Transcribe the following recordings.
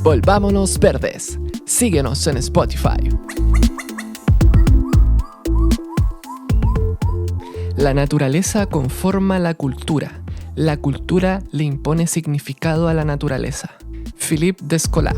Volvámonos Verdes. Síguenos en Spotify. La naturaleza conforma la cultura. La cultura le impone significado a la naturaleza. Philippe Descola.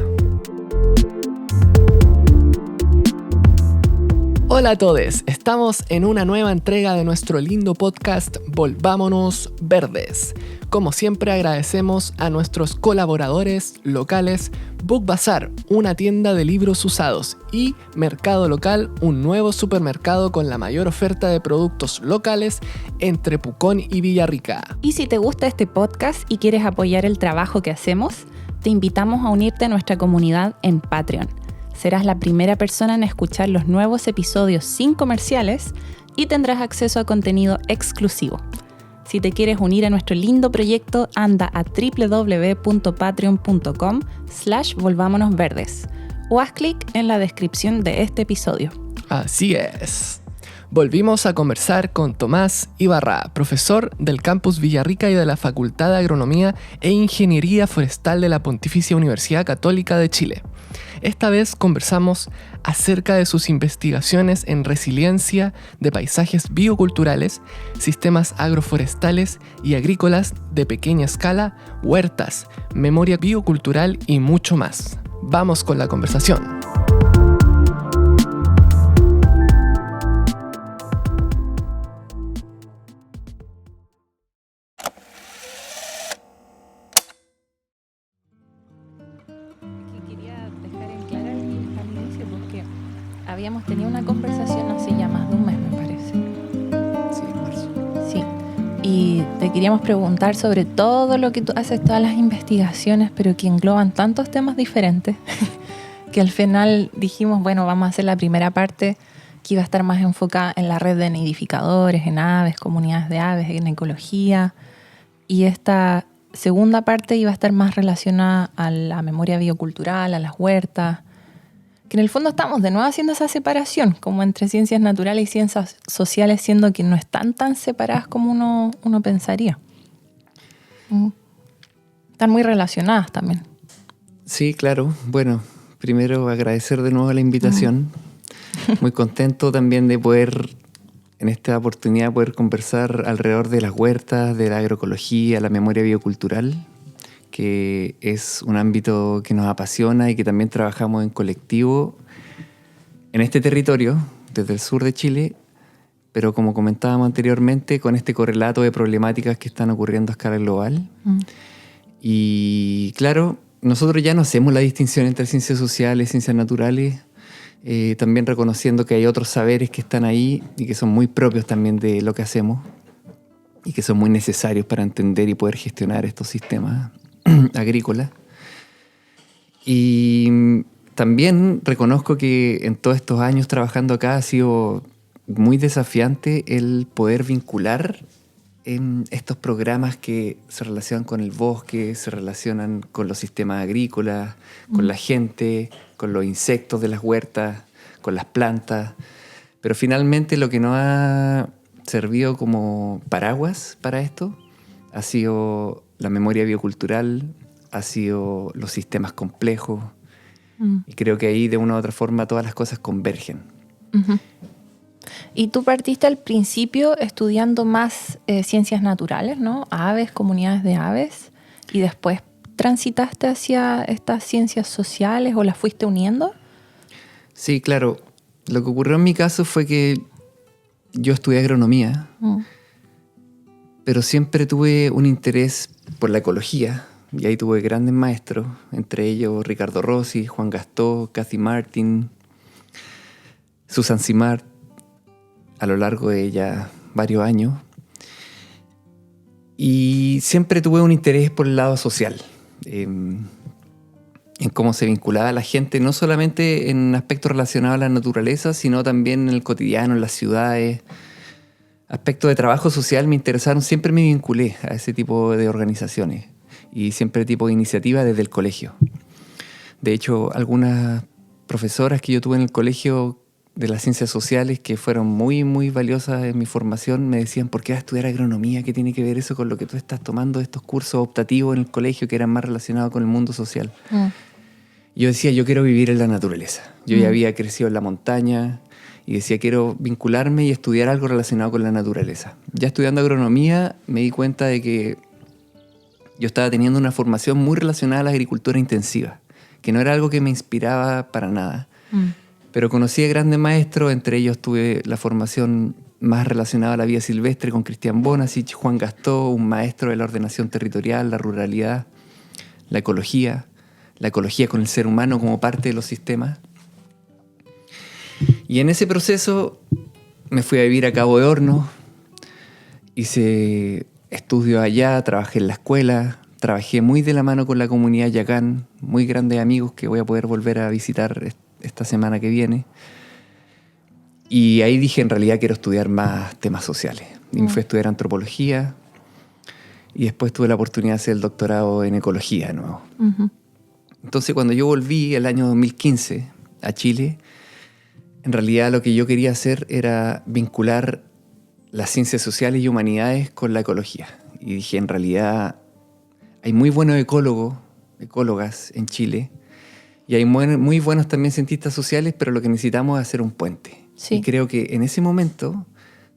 Hola a todos, estamos en una nueva entrega de nuestro lindo podcast Volvámonos Verdes. Como siempre agradecemos a nuestros colaboradores locales Book Bazar, una tienda de libros usados, y Mercado Local, un nuevo supermercado con la mayor oferta de productos locales entre Pucón y Villarrica. Y si te gusta este podcast y quieres apoyar el trabajo que hacemos, te invitamos a unirte a nuestra comunidad en Patreon. Serás la primera persona en escuchar los nuevos episodios sin comerciales y tendrás acceso a contenido exclusivo. Si te quieres unir a nuestro lindo proyecto, anda a www.patreon.com/volvámonosverdes o haz clic en la descripción de este episodio. Así es. Volvimos a conversar con Tomás Ibarra, profesor del Campus Villarrica y de la Facultad de Agronomía e Ingeniería Forestal de la Pontificia Universidad Católica de Chile. Esta vez conversamos acerca de sus investigaciones en resiliencia de paisajes bioculturales, sistemas agroforestales y agrícolas de pequeña escala, huertas, memoria biocultural y mucho más. Vamos con la conversación. Habíamos tenido una conversación hace ya más de un mes, me parece. Sí, en marzo. Sí, y te queríamos preguntar sobre todo lo que tú haces, todas las investigaciones, pero que engloban tantos temas diferentes, que al final dijimos, bueno, vamos a hacer la primera parte que iba a estar más enfocada en la red de nidificadores, en aves, comunidades de aves, en ecología, y esta segunda parte iba a estar más relacionada a la memoria biocultural, a las huertas, que en el fondo estamos de nuevo haciendo esa separación, como entre ciencias naturales y ciencias sociales, siendo que no están tan separadas como uno pensaría. Están muy relacionadas también. Sí, claro. Bueno, primero agradecer de nuevo la invitación. Muy contento también de poder, en esta oportunidad, poder conversar alrededor de las huertas, de la agroecología, la memoria biocultural, que es un ámbito que nos apasiona y que también trabajamos en colectivo en este territorio, desde el sur de Chile, pero como comentábamos anteriormente, con este correlato de problemáticas que están ocurriendo a escala global. Y claro, nosotros ya no hacemos la distinción entre ciencias sociales y ciencias naturales, también reconociendo que hay otros saberes que están ahí y que son muy propios también de lo que hacemos y que son muy necesarios para entender y poder gestionar estos sistemas agrícola. Y también reconozco que en todos estos años trabajando acá ha sido muy desafiante el poder vincular en estos programas que se relacionan con el bosque, se relacionan con los sistemas agrícolas, con la gente, con los insectos de las huertas, con las plantas. Pero finalmente lo que nos ha servido como paraguas para esto ha sido la memoria biocultural, ha sido los sistemas complejos. Y creo que ahí de una u otra forma todas las cosas convergen. Y tú partiste al principio estudiando más ciencias naturales, ¿no? Aves, comunidades de aves, y después transitaste hacia estas ciencias sociales o las fuiste uniendo. Sí, claro. Lo que ocurrió en mi caso fue que yo estudié agronomía, pero siempre tuve un interés por la ecología. Y ahí tuve grandes maestros, entre ellos Ricardo Rossi, Juan Gastó, Cathy Martin, Susan Simard, a lo largo de ya varios años. Y siempre tuve un interés por el lado social, en cómo se vinculaba la gente, no solamente en aspectos relacionados a la naturaleza, sino también en el cotidiano, en las ciudades. Aspectos de trabajo social me interesaron, siempre me vinculé a ese tipo de organizaciones y siempre tipo de iniciativa desde el colegio. De hecho, algunas profesoras que yo tuve en el colegio de las ciencias sociales que fueron muy, muy valiosas en mi formación me decían, ¿por qué vas a estudiar agronomía? ¿Qué tiene que ver eso con lo que tú estás tomando estos cursos optativos en el colegio que eran más relacionados con el mundo social? Yo decía, yo quiero vivir en la naturaleza. Yo ya había crecido en la montaña y decía, quiero vincularme y estudiar algo relacionado con la naturaleza. Ya estudiando agronomía me di cuenta de que yo estaba teniendo una formación muy relacionada a la agricultura intensiva, que no era algo que me inspiraba para nada. Pero conocí a grandes maestros, entre ellos tuve la formación más relacionada a la vida silvestre con Cristian Bonasich, Juan Gastó, un maestro de la ordenación territorial, la ruralidad, la ecología con el ser humano como parte de los sistemas. Y en ese proceso me fui a vivir a Cabo de Hornos, hice estudios allá, trabajé en la escuela, trabajé muy de la mano con la comunidad Yacán, muy grandes amigos que voy a poder volver a visitar esta semana que viene. Y ahí dije, en realidad quiero estudiar más temas sociales. Y me fui a estudiar antropología y después tuve la oportunidad de hacer el doctorado en ecología de nuevo. Entonces, cuando yo volví el año 2015 a Chile, en realidad lo que yo quería hacer era vincular las ciencias sociales y humanidades con la ecología. Y dije, en realidad hay muy buenos ecólogas en Chile, y hay muy buenos también cientistas sociales, pero lo que necesitamos es hacer un puente. Sí. Y creo que en ese momento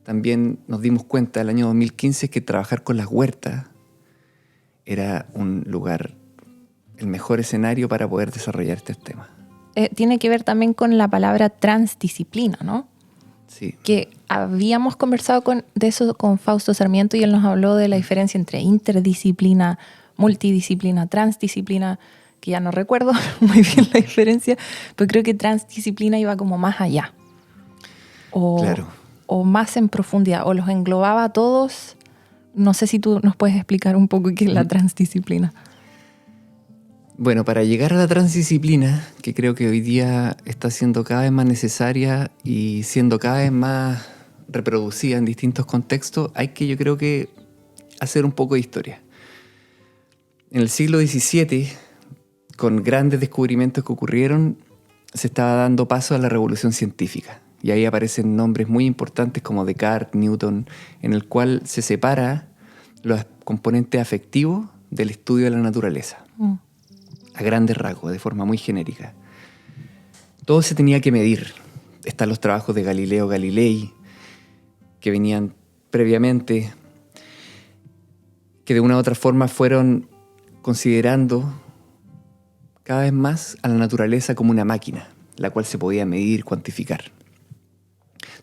también nos dimos cuenta, el año 2015, que trabajar con las huertas era un lugar, el mejor escenario para poder desarrollar este tema. Tiene que ver también con la palabra transdisciplina, ¿no? Sí. Que habíamos conversado de eso con Fausto Sarmiento y él nos habló de la diferencia entre interdisciplina, multidisciplina, transdisciplina, que ya no recuerdo muy bien la diferencia, pero creo que transdisciplina iba como más allá. Claro. O más en profundidad, o los englobaba a todos. No sé si tú nos puedes explicar un poco qué es la transdisciplina. Bueno, para llegar a la transdisciplina, que creo que hoy día está siendo cada vez más necesaria y siendo cada vez más reproducida en distintos contextos, hay que, yo creo que, hacer un poco de historia. En el siglo XVII, con grandes descubrimientos que ocurrieron, se estaba dando paso a la revolución científica. Y ahí aparecen nombres muy importantes como Descartes, Newton, en el cual se separa los componentes afectivos del estudio de la naturaleza. A grandes rasgos, de forma muy genérica. Todo se tenía que medir. Están los trabajos de Galileo Galilei, que venían previamente, que de una u otra forma fueron considerando cada vez más a la naturaleza como una máquina, la cual se podía medir, cuantificar.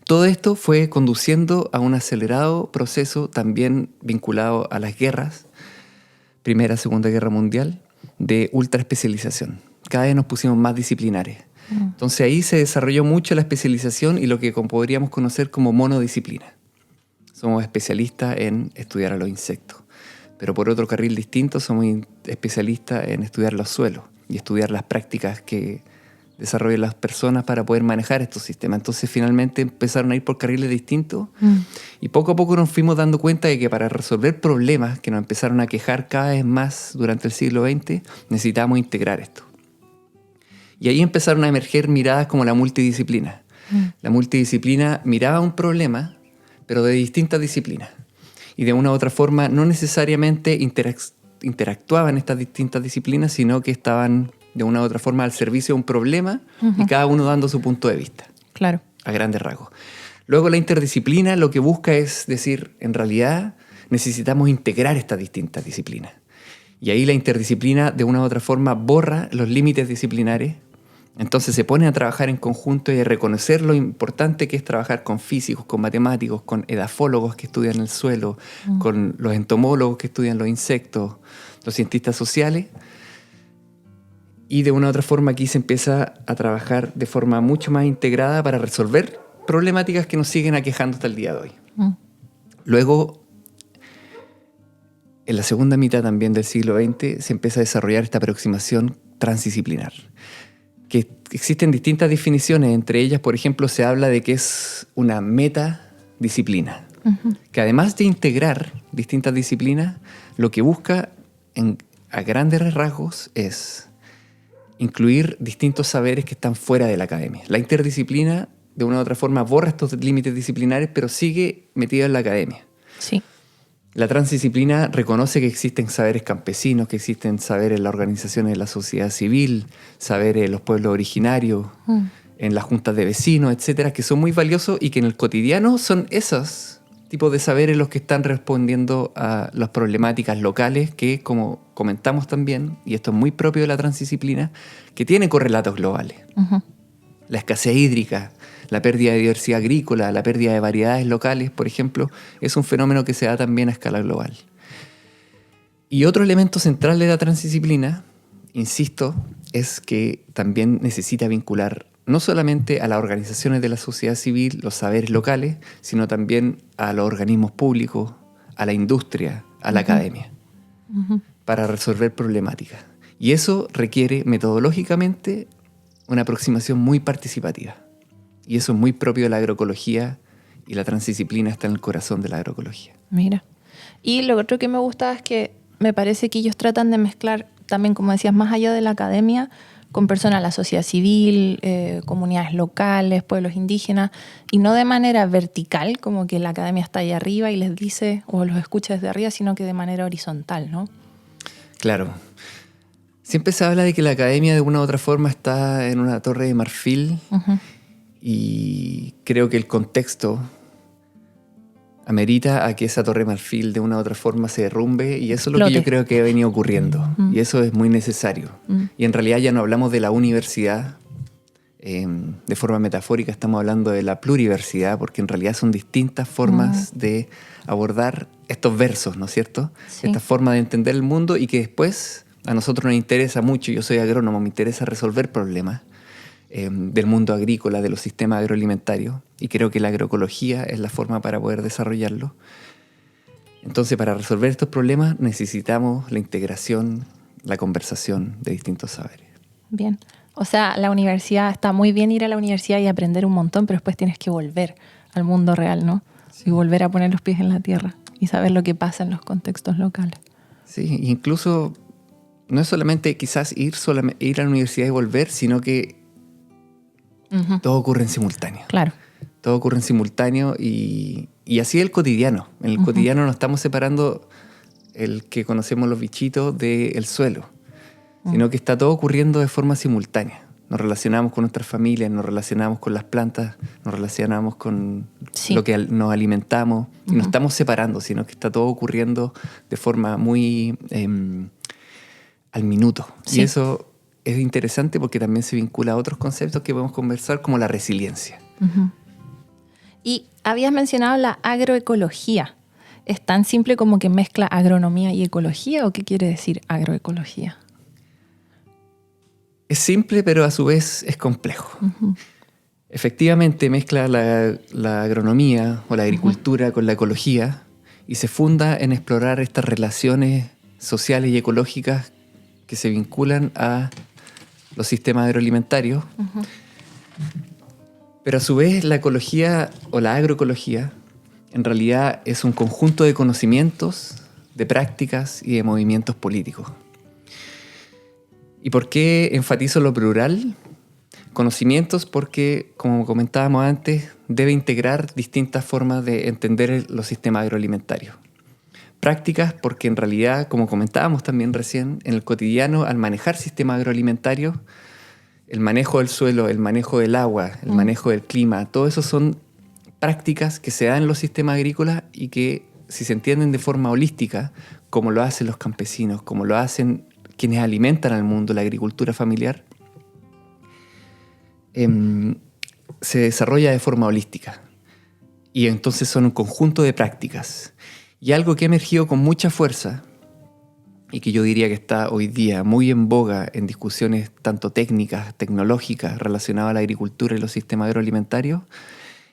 Todo esto fue conduciendo a un acelerado proceso también vinculado a las guerras, Primera, Segunda Guerra Mundial, de ultraespecialización. Cada vez nos pusimos más disciplinares. Entonces ahí se desarrolló mucho la especialización y lo que podríamos conocer como monodisciplina. Somos especialistas en estudiar a los insectos, pero por otro carril distinto somos especialistas en estudiar los suelos y estudiar las prácticas que desarrollan las personas para poder manejar estos sistemas. Entonces finalmente empezaron a ir por carriles distintos y poco a poco nos fuimos dando cuenta de que para resolver problemas que nos empezaron a quejar cada vez más durante el siglo XX, necesitábamos integrar esto. Y ahí empezaron a emerger miradas como la multidisciplina. La multidisciplina miraba un problema, pero de distintas disciplinas. Y de una u otra forma no necesariamente interactuaban estas distintas disciplinas, sino que estaban de una u otra forma al servicio de un problema y cada uno dando su punto de vista. Claro. A grandes rasgos. Luego la interdisciplina lo que busca es decir, en realidad necesitamos integrar estas distintas disciplinas. Y ahí la interdisciplina de una u otra forma borra los límites disciplinares. Entonces se pone a trabajar en conjunto y a reconocer lo importante que es trabajar con físicos, con matemáticos, con edafólogos que estudian el suelo, con los entomólogos que estudian los insectos, los cientistas sociales. Y de una u otra forma aquí se empieza a trabajar de forma mucho más integrada para resolver problemáticas que nos siguen aquejando hasta el día de hoy. Luego, en la segunda mitad también del siglo XX, se empieza a desarrollar esta aproximación transdisciplinar, que existen distintas definiciones. Entre ellas, por ejemplo, se habla de que es una metadisciplina, que además de integrar distintas disciplinas, lo que busca a grandes rasgos es incluir distintos saberes que están fuera de la academia. La interdisciplina, de una u otra forma, borra estos límites disciplinares, pero sigue metida en la academia. Sí. La transdisciplina reconoce que existen saberes campesinos, que existen saberes en las organizaciones de la sociedad civil, saberes en los pueblos originarios, en las juntas de vecinos, etcétera, que son muy valiosos y que en el cotidiano son esos tipos de saberes los que están respondiendo a las problemáticas locales que, como comentamos también, y esto es muy propio de la transdisciplina, que tiene correlatos globales. La escasez hídrica, la pérdida de diversidad agrícola, la pérdida de variedades locales, por ejemplo, es un fenómeno que se da también a escala global. Y otro elemento central de la transdisciplina, insisto, es que también necesita vincular no solamente a las organizaciones de la sociedad civil, los saberes locales, sino también a los organismos públicos, a la industria, a la academia, para resolver problemáticas. Y eso requiere metodológicamente una aproximación muy participativa. Y eso es muy propio de la agroecología, y la transdisciplina está en el corazón de la agroecología. Mira. Y lo otro que me gusta es que me parece que ellos tratan de mezclar también, como decías, más allá de la academia, con personas de la sociedad civil, comunidades locales, pueblos indígenas, y no de manera vertical, como que la academia está ahí arriba y les dice o los escucha desde arriba, sino que de manera horizontal, ¿no? Claro. Siempre se habla de que la academia de una u otra forma está en una torre de marfil, y creo que el contexto amerita a que esa torre de marfil de una u otra forma se derrumbe, y eso es lo que yo creo que ha venido ocurriendo, y eso es muy necesario. Y en realidad ya no hablamos de la universidad de forma metafórica, estamos hablando de la pluriversidad, porque en realidad son distintas formas de abordar estos versos, ¿no es cierto? Sí. Esta forma de entender el mundo, y que después a nosotros nos interesa mucho. Yo soy agrónomo, me interesa resolver problemas del mundo agrícola, de los sistemas agroalimentarios, y creo que la agroecología es la forma para poder desarrollarlo. Entonces, para resolver estos problemas necesitamos la integración, la conversación de distintos saberes. Bien. O sea, la universidad, está muy bien ir a la universidad y aprender un montón, pero después tienes que volver al mundo real, ¿no? Sí. Y volver a poner los pies en la tierra y saber lo que pasa en los contextos locales. Sí, incluso no es solamente quizás ir a la universidad y volver, sino que todo ocurre en simultáneo. Claro. Todo ocurre en simultáneo, y así es el cotidiano. En el cotidiano no estamos separando el que conocemos los bichitos del suelo, sino que está todo ocurriendo de forma simultánea. Nos relacionamos con nuestras familias, nos relacionamos con las plantas, nos relacionamos con lo que nos alimentamos, y no estamos separando, sino que está todo ocurriendo de forma muy al minuto. Sí. Y eso es interesante porque también se vincula a otros conceptos que podemos conversar, como la resiliencia. Y habías mencionado la agroecología. ¿Es tan simple como que mezcla agronomía y ecología, o qué quiere decir agroecología? Es simple, pero a su vez es complejo. Efectivamente mezcla la agronomía o la agricultura con la ecología, y se funda en explorar estas relaciones sociales y ecológicas que se vinculan a los sistemas agroalimentarios. Pero a su vez la ecología o la agroecología en realidad es un conjunto de conocimientos, de prácticas y de movimientos políticos. ¿Y por qué enfatizo lo plural? Conocimientos porque, como comentábamos antes, debe integrar distintas formas de entender los sistemas agroalimentarios. Prácticas porque en realidad, como comentábamos también recién, en el cotidiano, al manejar sistemas agroalimentarios, el manejo del suelo, el manejo del agua, el manejo del clima, todo eso son prácticas que se dan en los sistemas agrícolas, y que, si se entienden de forma holística, como lo hacen los campesinos, como lo hacen quienes alimentan al mundo, la agricultura familiar, se desarrolla de forma holística. Y entonces son un conjunto de prácticas. Y algo que ha emergido con mucha fuerza, y que yo diría que está hoy día muy en boga en discusiones tanto técnicas, tecnológicas, relacionadas a la agricultura y los sistemas agroalimentarios,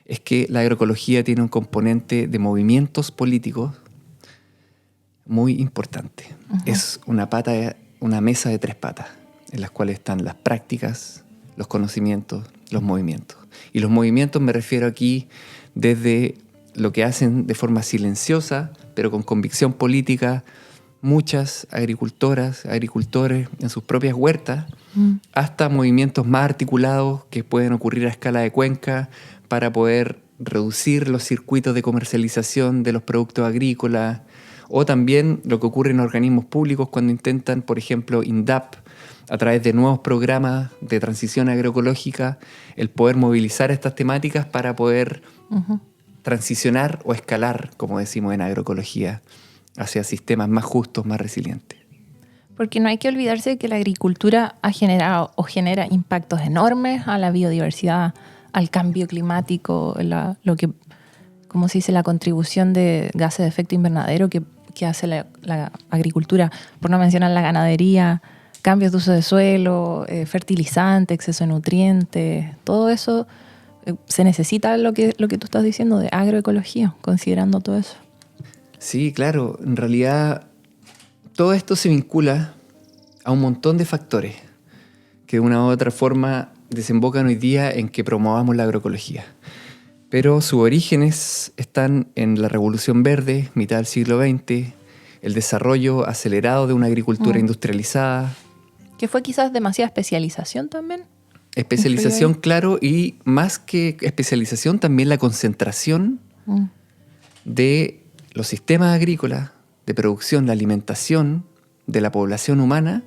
es que la agroecología tiene un componente de movimientos políticos muy importante. Es una mesa de 3 patas, en las cuales están las prácticas, los conocimientos, los movimientos. Y los movimientos me refiero aquí desde lo que hacen de forma silenciosa, pero con convicción política, muchas agricultoras, agricultores en sus propias huertas, hasta movimientos más articulados que pueden ocurrir a escala de cuenca para poder reducir los circuitos de comercialización de los productos agrícolas, O también lo que ocurre en organismos públicos cuando intentan, por ejemplo, INDAP, a través de nuevos programas de transición agroecológica, el poder movilizar estas temáticas para poder transicionar o escalar, como decimos en agroecología, hacia sistemas más justos, más resilientes. Porque no hay que olvidarse de que la agricultura ha generado o genera impactos enormes a la biodiversidad, al cambio climático, lo que, como se dice, la contribución de gases de efecto invernadero que hace la agricultura, por no mencionar la ganadería, cambios de uso de suelo, fertilizantes, exceso de nutrientes, todo eso se necesita lo que tú estás diciendo de agroecología, considerando todo eso. Sí, claro. En realidad, todo esto se vincula a un montón de factores que de una u otra forma desembocan hoy día en que promovamos la agroecología. Pero sus orígenes están en la Revolución Verde, mitad del siglo XX, el desarrollo acelerado de una agricultura industrializada. Que fue quizás demasiada especialización también. Especialización, claro, y más que especialización, también la concentración de los sistemas agrícolas, de producción, de alimentación de la población humana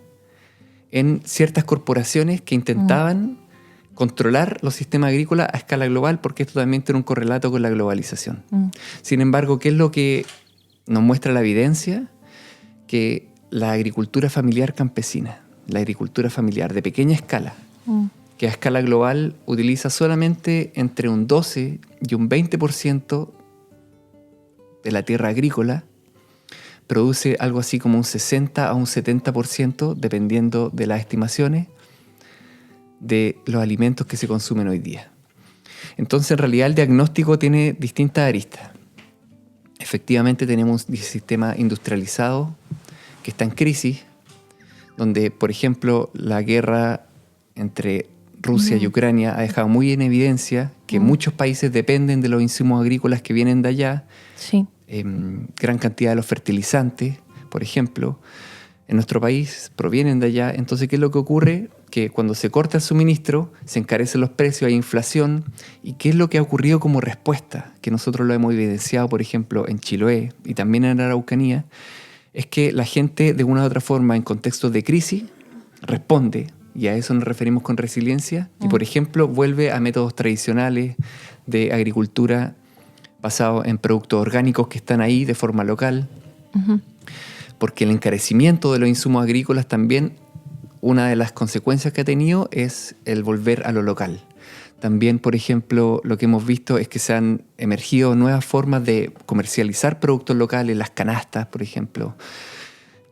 en ciertas corporaciones que intentaban controlar los sistemas agrícolas a escala global, porque esto también tiene un correlato con la globalización. Sin embargo, ¿qué es lo que nos muestra la evidencia? Que la agricultura familiar campesina, la agricultura familiar de pequeña escala, que a escala global utiliza solamente entre un 12 y un 20% de la tierra agrícola, produce algo así como un 60 a un 70%, dependiendo de las estimaciones, de los alimentos que se consumen hoy día. Entonces, en realidad, el diagnóstico tiene distintas aristas. Efectivamente, tenemos un sistema industrializado que está en crisis, donde, por ejemplo, la guerra entre Rusia y Ucrania ha dejado muy en evidencia que muchos países dependen de los insumos agrícolas que vienen de allá. Sí. Gran cantidad de los fertilizantes, por ejemplo, en nuestro país provienen de allá. Entonces, ¿qué es lo que ocurre? Que cuando se corta el suministro, se encarecen los precios, hay inflación. ¿Y qué es lo que ha ocurrido como respuesta? Que nosotros lo hemos evidenciado, por ejemplo, en Chiloé y también en Araucanía, es que la gente, de una u otra forma, en contextos de crisis, responde, y a eso nos referimos con resiliencia, y, por ejemplo, vuelve a métodos tradicionales de agricultura basados en productos orgánicos que están ahí de forma local, porque el encarecimiento de los insumos agrícolas también, una de las consecuencias que ha tenido es el volver a lo local. También, por ejemplo, lo que hemos visto es que se han emergido nuevas formas de comercializar productos locales, las canastas, por ejemplo.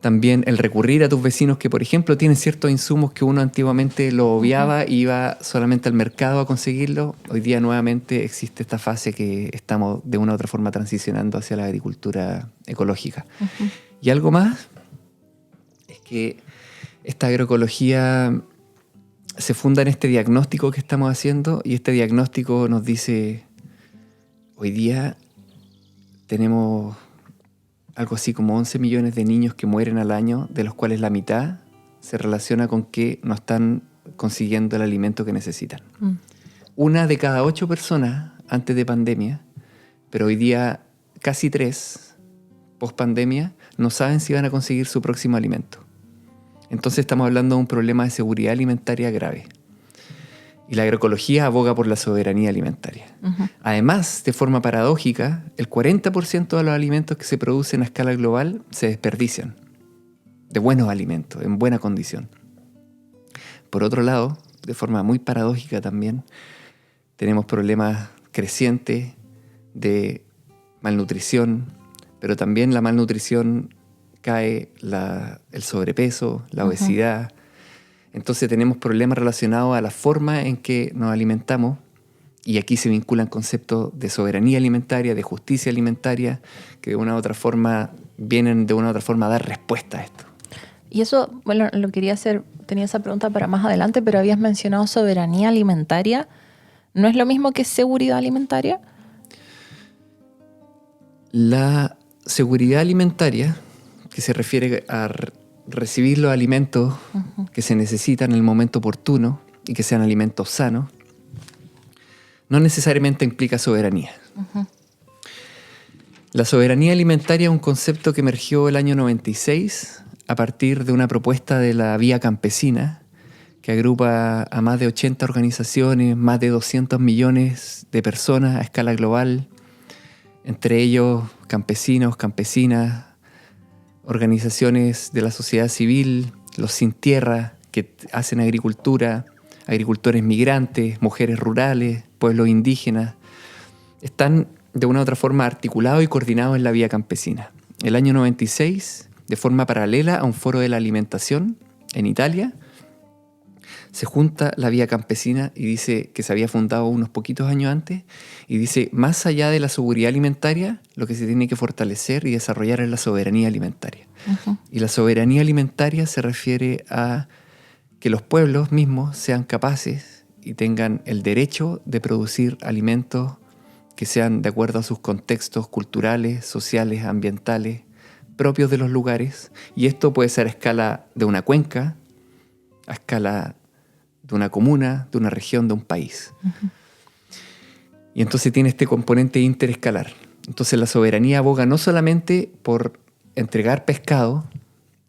También el recurrir a tus vecinos que, por ejemplo, tienen ciertos insumos que uno antiguamente lo obviaba y iba solamente al mercado a conseguirlo. Hoy día nuevamente existe esta fase que estamos de una u otra forma transicionando hacia la agricultura ecológica. Y algo más es que esta agroecología se funda en este diagnóstico que estamos haciendo, y este diagnóstico nos dice, hoy día tenemos algo así como 11 millones de niños que mueren al año, de los cuales la mitad se relaciona con que no están consiguiendo el alimento que necesitan. Una de cada 8 personas antes de pandemia, pero hoy día casi 3 post pandemia, no saben si van a conseguir su próximo alimento. Entonces estamos hablando de un problema de seguridad alimentaria grave. Y la agroecología aboga por la soberanía alimentaria. Además, de forma paradójica, el 40% de los alimentos que se producen a escala global se desperdician, de buenos alimentos, en buena condición. Por otro lado, de forma muy paradójica también, tenemos problemas crecientes de malnutrición, pero también la malnutrición cae el sobrepeso, la obesidad. Entonces tenemos problemas relacionados a la forma en que nos alimentamos, y aquí se vinculan conceptos de soberanía alimentaria, de justicia alimentaria, que de una u otra forma vienen de una u otra forma a dar respuesta a esto. Y eso, bueno, lo quería hacer, tenía esa pregunta para más adelante, pero habías mencionado soberanía alimentaria. ¿No es lo mismo que seguridad alimentaria? La seguridad alimentaria, que se refiere a recibir los alimentos que se necesitan en el momento oportuno y que sean alimentos sanos, no necesariamente implica soberanía. La soberanía alimentaria es un concepto que emergió el año 96 a partir de una propuesta de la Vía Campesina, que agrupa a más de 80 organizaciones, más de 200 millones de personas a escala global, entre ellos campesinos, campesinas, organizaciones de la sociedad civil, los sin tierra que hacen agricultura, agricultores migrantes, mujeres rurales, pueblos indígenas. Están de una u otra forma articulados y coordinados en la Vía Campesina. El año 96, de forma paralela a un foro de la alimentación en Italia, se junta la Vía Campesina y dice que se había fundado unos poquitos años antes y dice, más allá de la seguridad alimentaria, lo que se tiene que fortalecer y desarrollar es la soberanía alimentaria. Ujú. Y la soberanía alimentaria se refiere a que los pueblos mismos sean capaces y tengan el derecho de producir alimentos que sean de acuerdo a sus contextos culturales, sociales, ambientales, propios de los lugares. Y esto puede ser a escala de una cuenca, a escala de una comuna, de una región, de un país. Uh-huh. Y entonces tiene este componente interescalar. Entonces la soberanía aboga no solamente por entregar pescado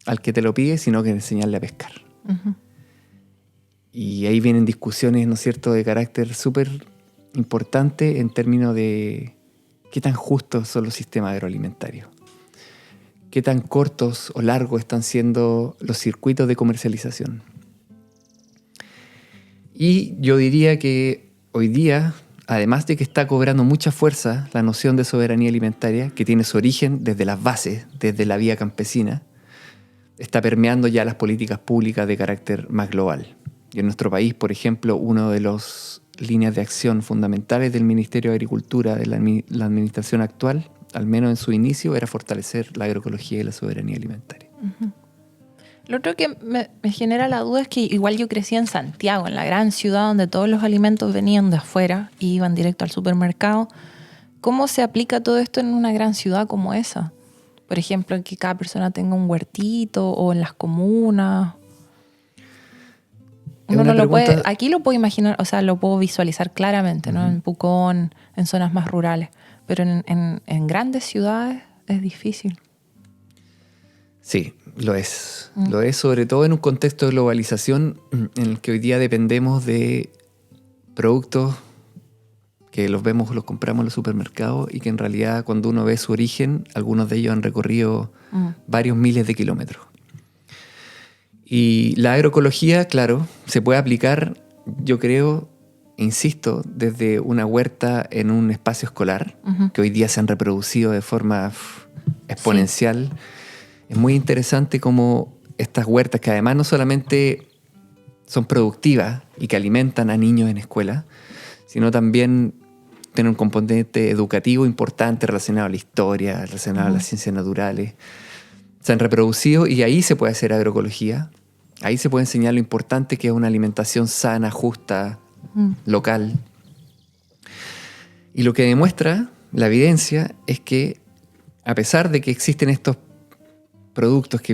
al que te lo pide, sino que enseñarle a pescar. Uh-huh. Y ahí vienen discusiones, ¿no es cierto?, de carácter súper importante en términos de qué tan justos son los sistemas agroalimentarios, qué tan cortos o largos están siendo los circuitos de comercialización. Y yo diría que hoy día, además de que está cobrando mucha fuerza la noción de soberanía alimentaria, que tiene su origen desde las bases, desde la vía campesina, está permeando ya las políticas públicas de carácter más global. Y en nuestro país, por ejemplo, una de las líneas de acción fundamentales del Ministerio de Agricultura de la administración actual, al menos en su inicio, era fortalecer la agroecología y la soberanía alimentaria. Uh-huh. Lo otro que me genera la duda es que igual yo crecí en Santiago, en la gran ciudad donde todos los alimentos venían de afuera y iban directo al supermercado. ¿Cómo se aplica todo esto en una gran ciudad como esa? Por ejemplo, que cada persona tenga un huertito o en las uno no lo puede, aquí lo puedo imaginar, o sea, lo puedo visualizar claramente, ¿no? Uh-huh. En Pucón, en zonas más rurales, pero en grandes ciudades es difícil. Sí, lo es. Lo es sobre todo en un contexto de globalización en el que hoy día dependemos de productos que los compramos en los supermercados y que en realidad cuando uno ve su origen, algunos de ellos han recorrido varios miles de kilómetros. Y la agroecología, claro, se puede aplicar, yo creo, insisto, desde una huerta en un espacio escolar, uh-huh, que hoy día se han reproducido de forma exponencial. Sí. Es muy interesante cómo estas huertas, que además no solamente son productivas y que alimentan a niños en escuela, sino también tienen un componente educativo importante relacionado a la historia, relacionado a las ciencias naturales. Se han reproducido y ahí se puede hacer agroecología. Ahí se puede enseñar lo importante que es una alimentación sana, justa, local. Y lo que demuestra la evidencia es que a pesar de que existen estos productos que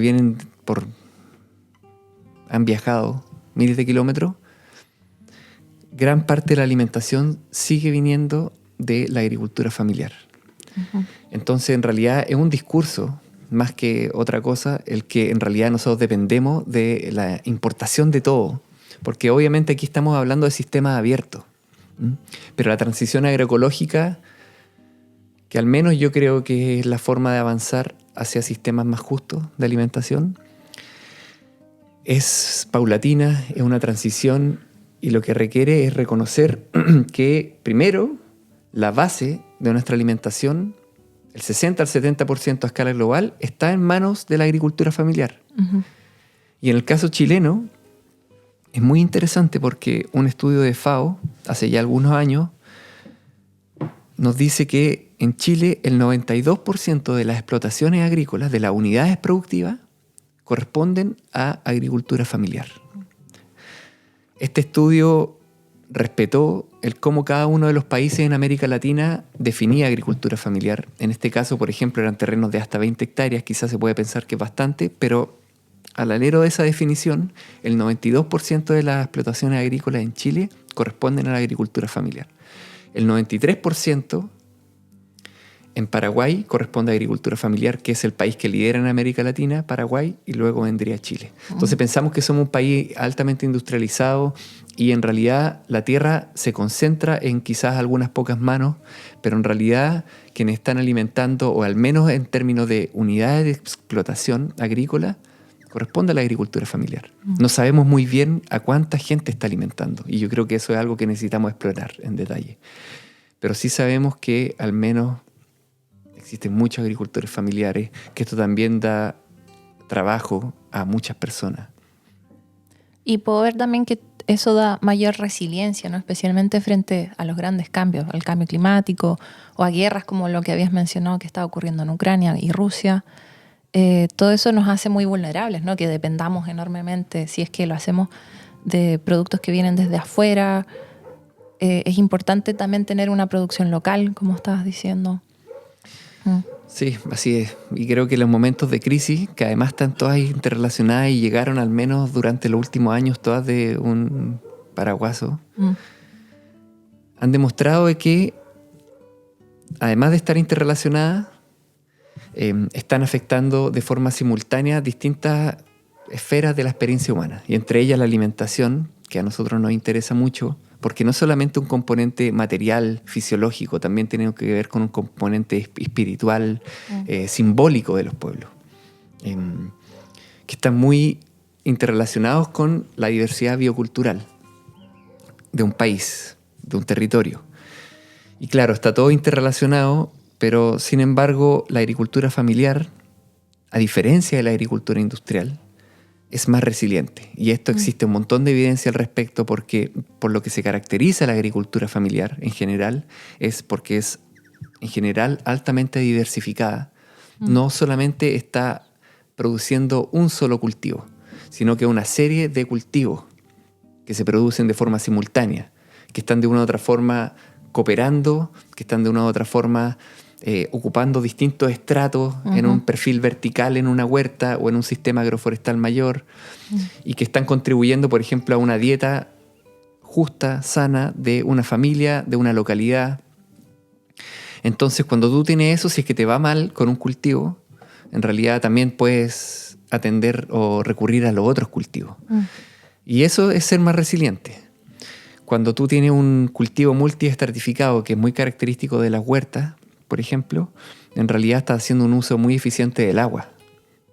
han viajado miles de kilómetros, gran parte de la alimentación sigue viniendo de la agricultura familiar. Uh-huh. Entonces, en realidad, es un discurso, más que otra cosa, el que en realidad nosotros dependemos de la importación de todo. Porque obviamente aquí estamos hablando de sistemas abiertos. Pero la transición agroecológica, que al menos yo creo que es la forma de avanzar hacia sistemas más justos de alimentación, es paulatina, es una transición y lo que requiere es reconocer que, primero, la base de nuestra alimentación, el 60 al 70% a escala global, está en manos de la agricultura familiar. Uh-huh. Y en el caso chileno, es muy interesante porque un estudio de FAO, hace ya algunos años, nos dice que en Chile el 92% de las explotaciones agrícolas, de las unidades productivas, corresponden a agricultura familiar. Este estudio respetó el cómo cada uno de los países en América Latina definía agricultura familiar. En este caso, por ejemplo, eran terrenos de hasta 20 hectáreas, quizás se puede pensar que es bastante, pero al alero de esa definición, el 92% de las explotaciones agrícolas en Chile corresponden a la agricultura familiar. El 93% En Paraguay corresponde a agricultura familiar, que es el país que lidera en América Latina, Paraguay, y luego vendría Chile. Entonces pensamos que somos un país altamente industrializado y en realidad la tierra se concentra en quizás algunas pocas manos, pero en realidad quienes están alimentando, o al menos en términos de unidades de explotación agrícola, corresponde a la agricultura familiar. No sabemos muy bien a cuánta gente está alimentando y yo creo que eso es algo que necesitamos explorar en detalle. Pero sí sabemos que al menos existen muchos agricultores familiares, que esto también da trabajo a muchas personas. Y puedo ver también que eso da mayor resiliencia, ¿no? Especialmente frente a los grandes cambios, al cambio climático o a guerras como lo que habías mencionado que está ocurriendo en Ucrania y Rusia. Todo eso nos hace muy vulnerables, ¿no? Que dependamos enormemente, si es que lo hacemos, de productos que vienen desde afuera. Es importante también tener una producción local, como estabas diciendo. Sí, así es. Y creo que los momentos de crisis, que además están todas interrelacionadas y llegaron al menos durante los últimos años todas de un paraguaso, han demostrado de que, además de estar interrelacionadas, están afectando de forma simultánea distintas esferas de la experiencia humana. Y entre ellas la alimentación, que a nosotros nos interesa mucho, porque no solamente un componente material, fisiológico, también tiene que ver con un componente espiritual, simbólico de los pueblos, que están muy interrelacionados con la diversidad biocultural de un país, de un territorio. Y claro, está todo interrelacionado, pero sin embargo la agricultura familiar, a diferencia de la agricultura industrial, es más resiliente. Y esto existe un montón de evidencia al respecto, porque por lo que se caracteriza la agricultura familiar en general es porque es en general altamente diversificada. No solamente está produciendo un solo cultivo, sino que una serie de cultivos que se producen de forma simultánea, que están de una u otra forma cooperando, que están de una u otra forma ocupando distintos estratos en un perfil vertical en una huerta o en un sistema agroforestal mayor, y que están contribuyendo, por ejemplo, a una dieta justa, sana, de una familia, de una localidad. Entonces, cuando tú tienes eso, si es que te va mal con un cultivo, en realidad también puedes atender o recurrir a los otros cultivos. Y eso es ser más resiliente. Cuando tú tienes un cultivo multiestratificado, que es muy característico de las huertas, por ejemplo, en realidad está haciendo un uso muy eficiente del agua,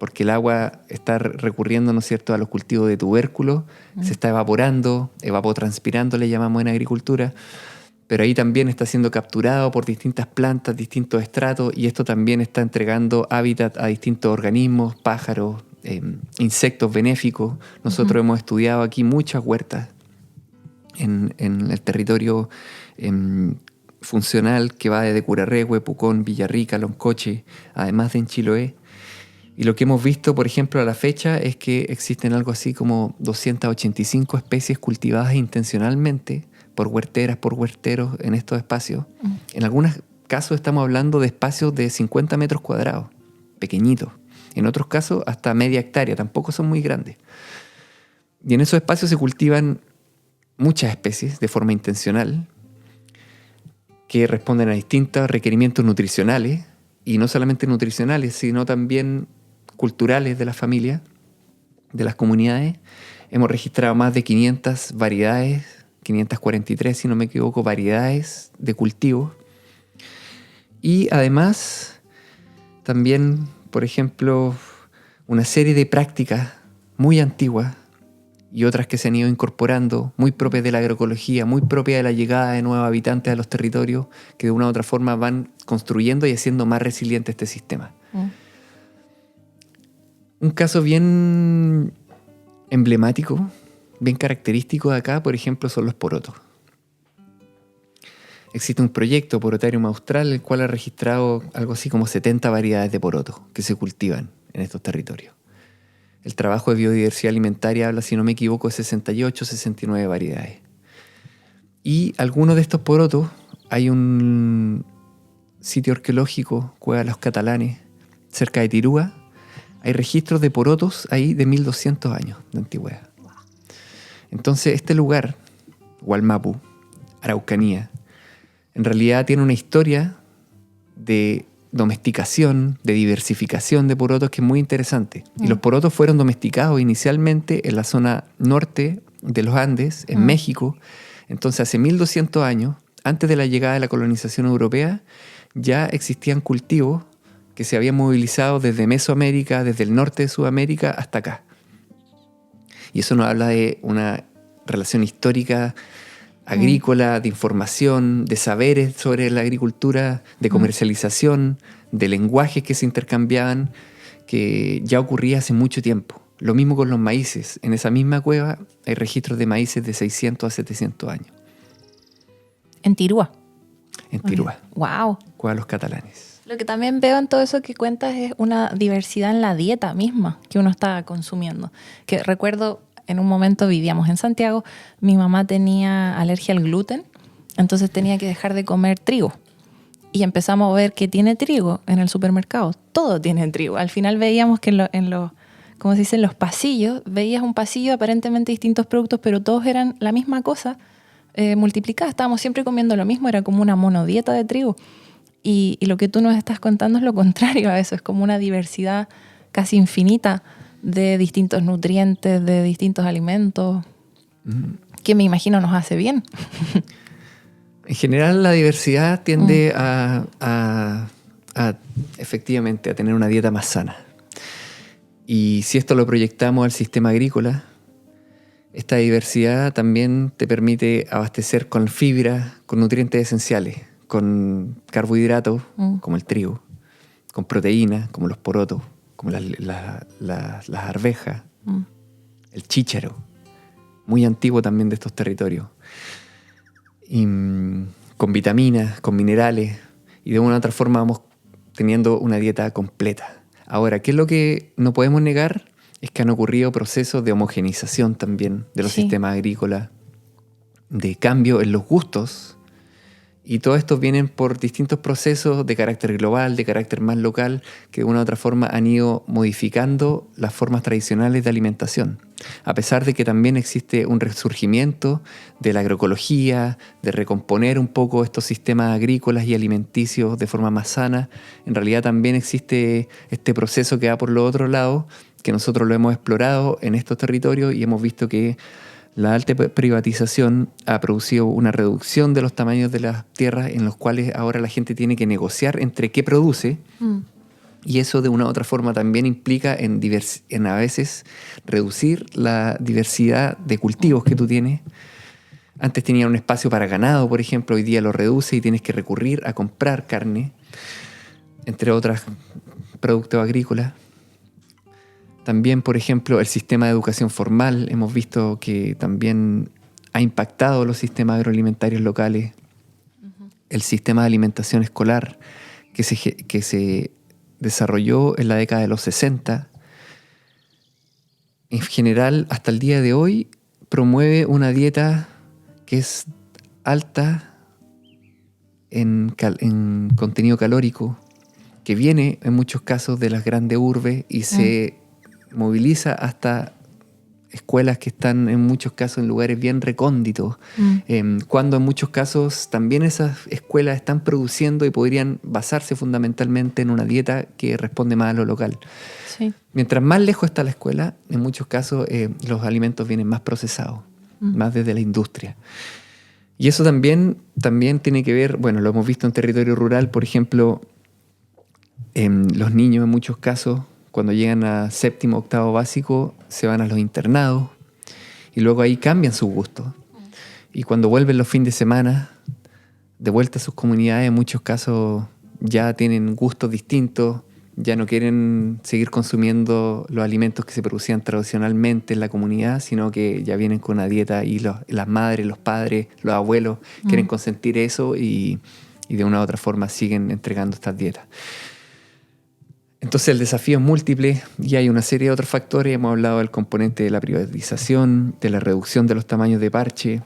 porque el agua está recurriendo, ¿no es cierto?, a los cultivos de tubérculos, se está evaporando, evapotranspirando le llamamos en agricultura, pero ahí también está siendo capturado por distintas plantas, distintos estratos, y esto también está entregando hábitat a distintos organismos, pájaros, insectos benéficos. Nosotros hemos estudiado aquí muchas huertas en el territorio funcional que va desde Curarrehue, Pucón, Villarrica, Loncoche, además de en Chiloé. Y lo que hemos visto, por ejemplo, a la fecha es que existen algo así como 285 especies cultivadas intencionalmente por huerteras, por huerteros en estos espacios. En algunos casos estamos hablando de espacios de 50 metros cuadrados, pequeñitos. En otros casos hasta media hectárea, tampoco son muy grandes. Y en esos espacios se cultivan muchas especies de forma intencional, que responden a distintos requerimientos nutricionales, y no solamente nutricionales, sino también culturales de la familia, de las comunidades. Hemos registrado más de 500 variedades, 543 si no me equivoco, variedades de cultivos. Y además también, por ejemplo, una serie de prácticas muy antiguas y otras que se han ido incorporando, muy propias de la agroecología, muy propias de la llegada de nuevos habitantes a los territorios, que de una u otra forma van construyendo y haciendo más resiliente este sistema. Un caso bien emblemático, bien característico de acá, por ejemplo, son los porotos. Existe un proyecto, Porotarium Austral, el cual ha registrado algo así como 70 variedades de porotos que se cultivan en estos territorios. El trabajo de biodiversidad alimentaria habla, si no me equivoco, de 68, 69 variedades. Y algunos de estos porotos, hay un sitio arqueológico, Cueva de los Catalanes, cerca de Tirúa. Hay registros de porotos ahí de 1200 años de antigüedad. Entonces, este lugar, Hualmapu, Araucanía, en realidad tiene una historia de domesticación, de diversificación de porotos que es muy interesante. Y los porotos fueron domesticados inicialmente en la zona norte de los Andes, en México. Entonces, hace 1200 años, antes de la llegada de la colonización europea, ya existían cultivos que se habían movilizado desde Mesoamérica, desde el norte de Sudamérica hasta acá. Y eso nos habla de una relación histórica, agrícola, de información, de saberes sobre la agricultura, de comercialización, de lenguajes que se intercambiaban, que ya ocurría hace mucho tiempo. Lo mismo con los maíces. En esa misma cueva hay registros de maíces de 600 a 700 años. En Tirúa. En Tirúa. Wow. Cueva de los catalanes. Lo que también veo en todo eso que cuentas es una diversidad en la dieta misma que uno está consumiendo. Que recuerdo, en un momento vivíamos en Santiago, mi mamá tenía alergia al gluten, entonces tenía que dejar de comer trigo. Y empezamos a ver que tiene trigo en el supermercado. Todo tiene trigo. Al final veíamos que como se dice, en los pasillos, veías un pasillo aparentemente distintos productos, pero todos eran la misma cosa multiplicada. Estábamos siempre comiendo lo mismo, era como una monodieta de trigo. Y lo que tú nos estás contando es lo contrario a eso, es como una diversidad casi infinita de distintos nutrientes, de distintos alimentos, que me imagino nos hace bien. En general, la diversidad tiende a efectivamente a tener una dieta más sana. Y si esto lo proyectamos al sistema agrícola, esta diversidad también te permite abastecer con fibra, con nutrientes esenciales, con carbohidratos, como el trigo, con proteínas, como los porotos, como las arvejas, el chícharo, muy antiguo también de estos territorios, y con vitaminas, con minerales, y de una u otra forma vamos teniendo una dieta completa. Ahora, ¿qué es lo que no podemos negar? Es que han ocurrido procesos de homogenización también de los sistemas agrícolas, de cambio en los gustos, y todo esto vienen por distintos procesos de carácter global, de carácter más local, que de una u otra forma han ido modificando las formas tradicionales de alimentación. A pesar de que también existe un resurgimiento de la agroecología, de recomponer un poco estos sistemas agrícolas y alimenticios de forma más sana, en realidad también existe este proceso que va por los otros lados, que nosotros lo hemos explorado en estos territorios y hemos visto que la alta privatización ha producido una reducción de los tamaños de las tierras en los cuales ahora la gente tiene que negociar entre qué produce. Y eso de una u otra forma también implica en a veces reducir la diversidad de cultivos que tú tienes. Antes tenía un espacio para ganado, por ejemplo, hoy día lo reduce y tienes que recurrir a comprar carne, entre otros productos agrícolas. También, por ejemplo, el sistema de educación formal, hemos visto que también ha impactado los sistemas agroalimentarios locales. El sistema de alimentación escolar que se desarrolló en la década de los 60, en general, hasta el día de hoy, promueve una dieta que es alta en contenido calórico, que viene en muchos casos de las grandes urbes y se moviliza hasta escuelas que están en muchos casos en lugares bien recónditos, cuando en muchos casos también esas escuelas están produciendo y podrían basarse fundamentalmente en una dieta que responde más a lo local. Sí. Mientras más lejos está la escuela, en muchos casos los alimentos vienen más procesados, más desde la industria. Y eso también tiene que ver, bueno, lo hemos visto en territorio rural, por ejemplo, los niños en muchos casos, cuando llegan a séptimo, octavo básico, se van a los internados y luego ahí cambian sus gustos. Y cuando vuelven los fines de semana, de vuelta a sus comunidades, en muchos casos ya tienen gustos distintos, ya no quieren seguir consumiendo los alimentos que se producían tradicionalmente en la comunidad, sino que ya vienen con una dieta y las madres, los padres, los abuelos quieren consentir eso y de una u otra forma siguen entregando estas dietas. Entonces el desafío es múltiple y hay una serie de otros factores. Hemos hablado del componente de la privatización, de la reducción de los tamaños de parche,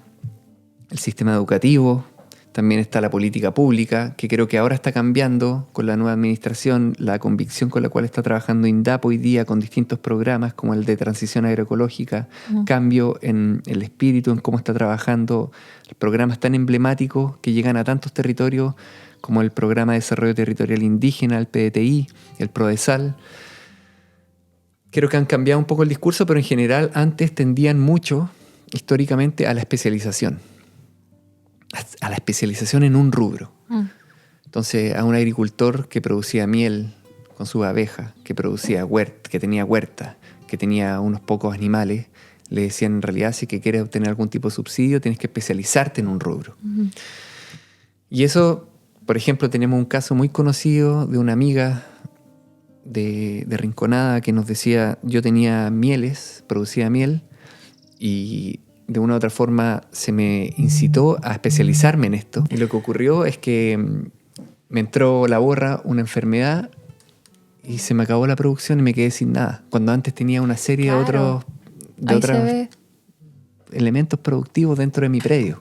el sistema educativo, también está la política pública, que creo que ahora está cambiando con la nueva administración, la convicción con la cual está trabajando INDAP hoy día con distintos programas como el de transición agroecológica, cambio en el espíritu, en cómo está trabajando, programas tan emblemáticos que llegan a tantos territorios como el Programa de Desarrollo Territorial Indígena, el PDTI, el PRODESAL. Creo que han cambiado un poco el discurso, pero en general antes tendían mucho, históricamente, a la especialización. A la especialización en un rubro. Entonces, a un agricultor que producía miel con sus abejas, que tenía huerta, que tenía unos pocos animales, le decían en realidad, si que quieres obtener algún tipo de subsidio, tienes que especializarte en un rubro. Y eso, por ejemplo, tenemos un caso muy conocido de una amiga de Rinconada que nos decía, yo tenía mieles, producía miel, y de una u otra forma se me incitó a especializarme en esto. Y lo que ocurrió es que me entró la borra, una enfermedad, y se me acabó la producción y me quedé sin nada. Cuando antes tenía una serie de otros elementos productivos dentro de mi predio.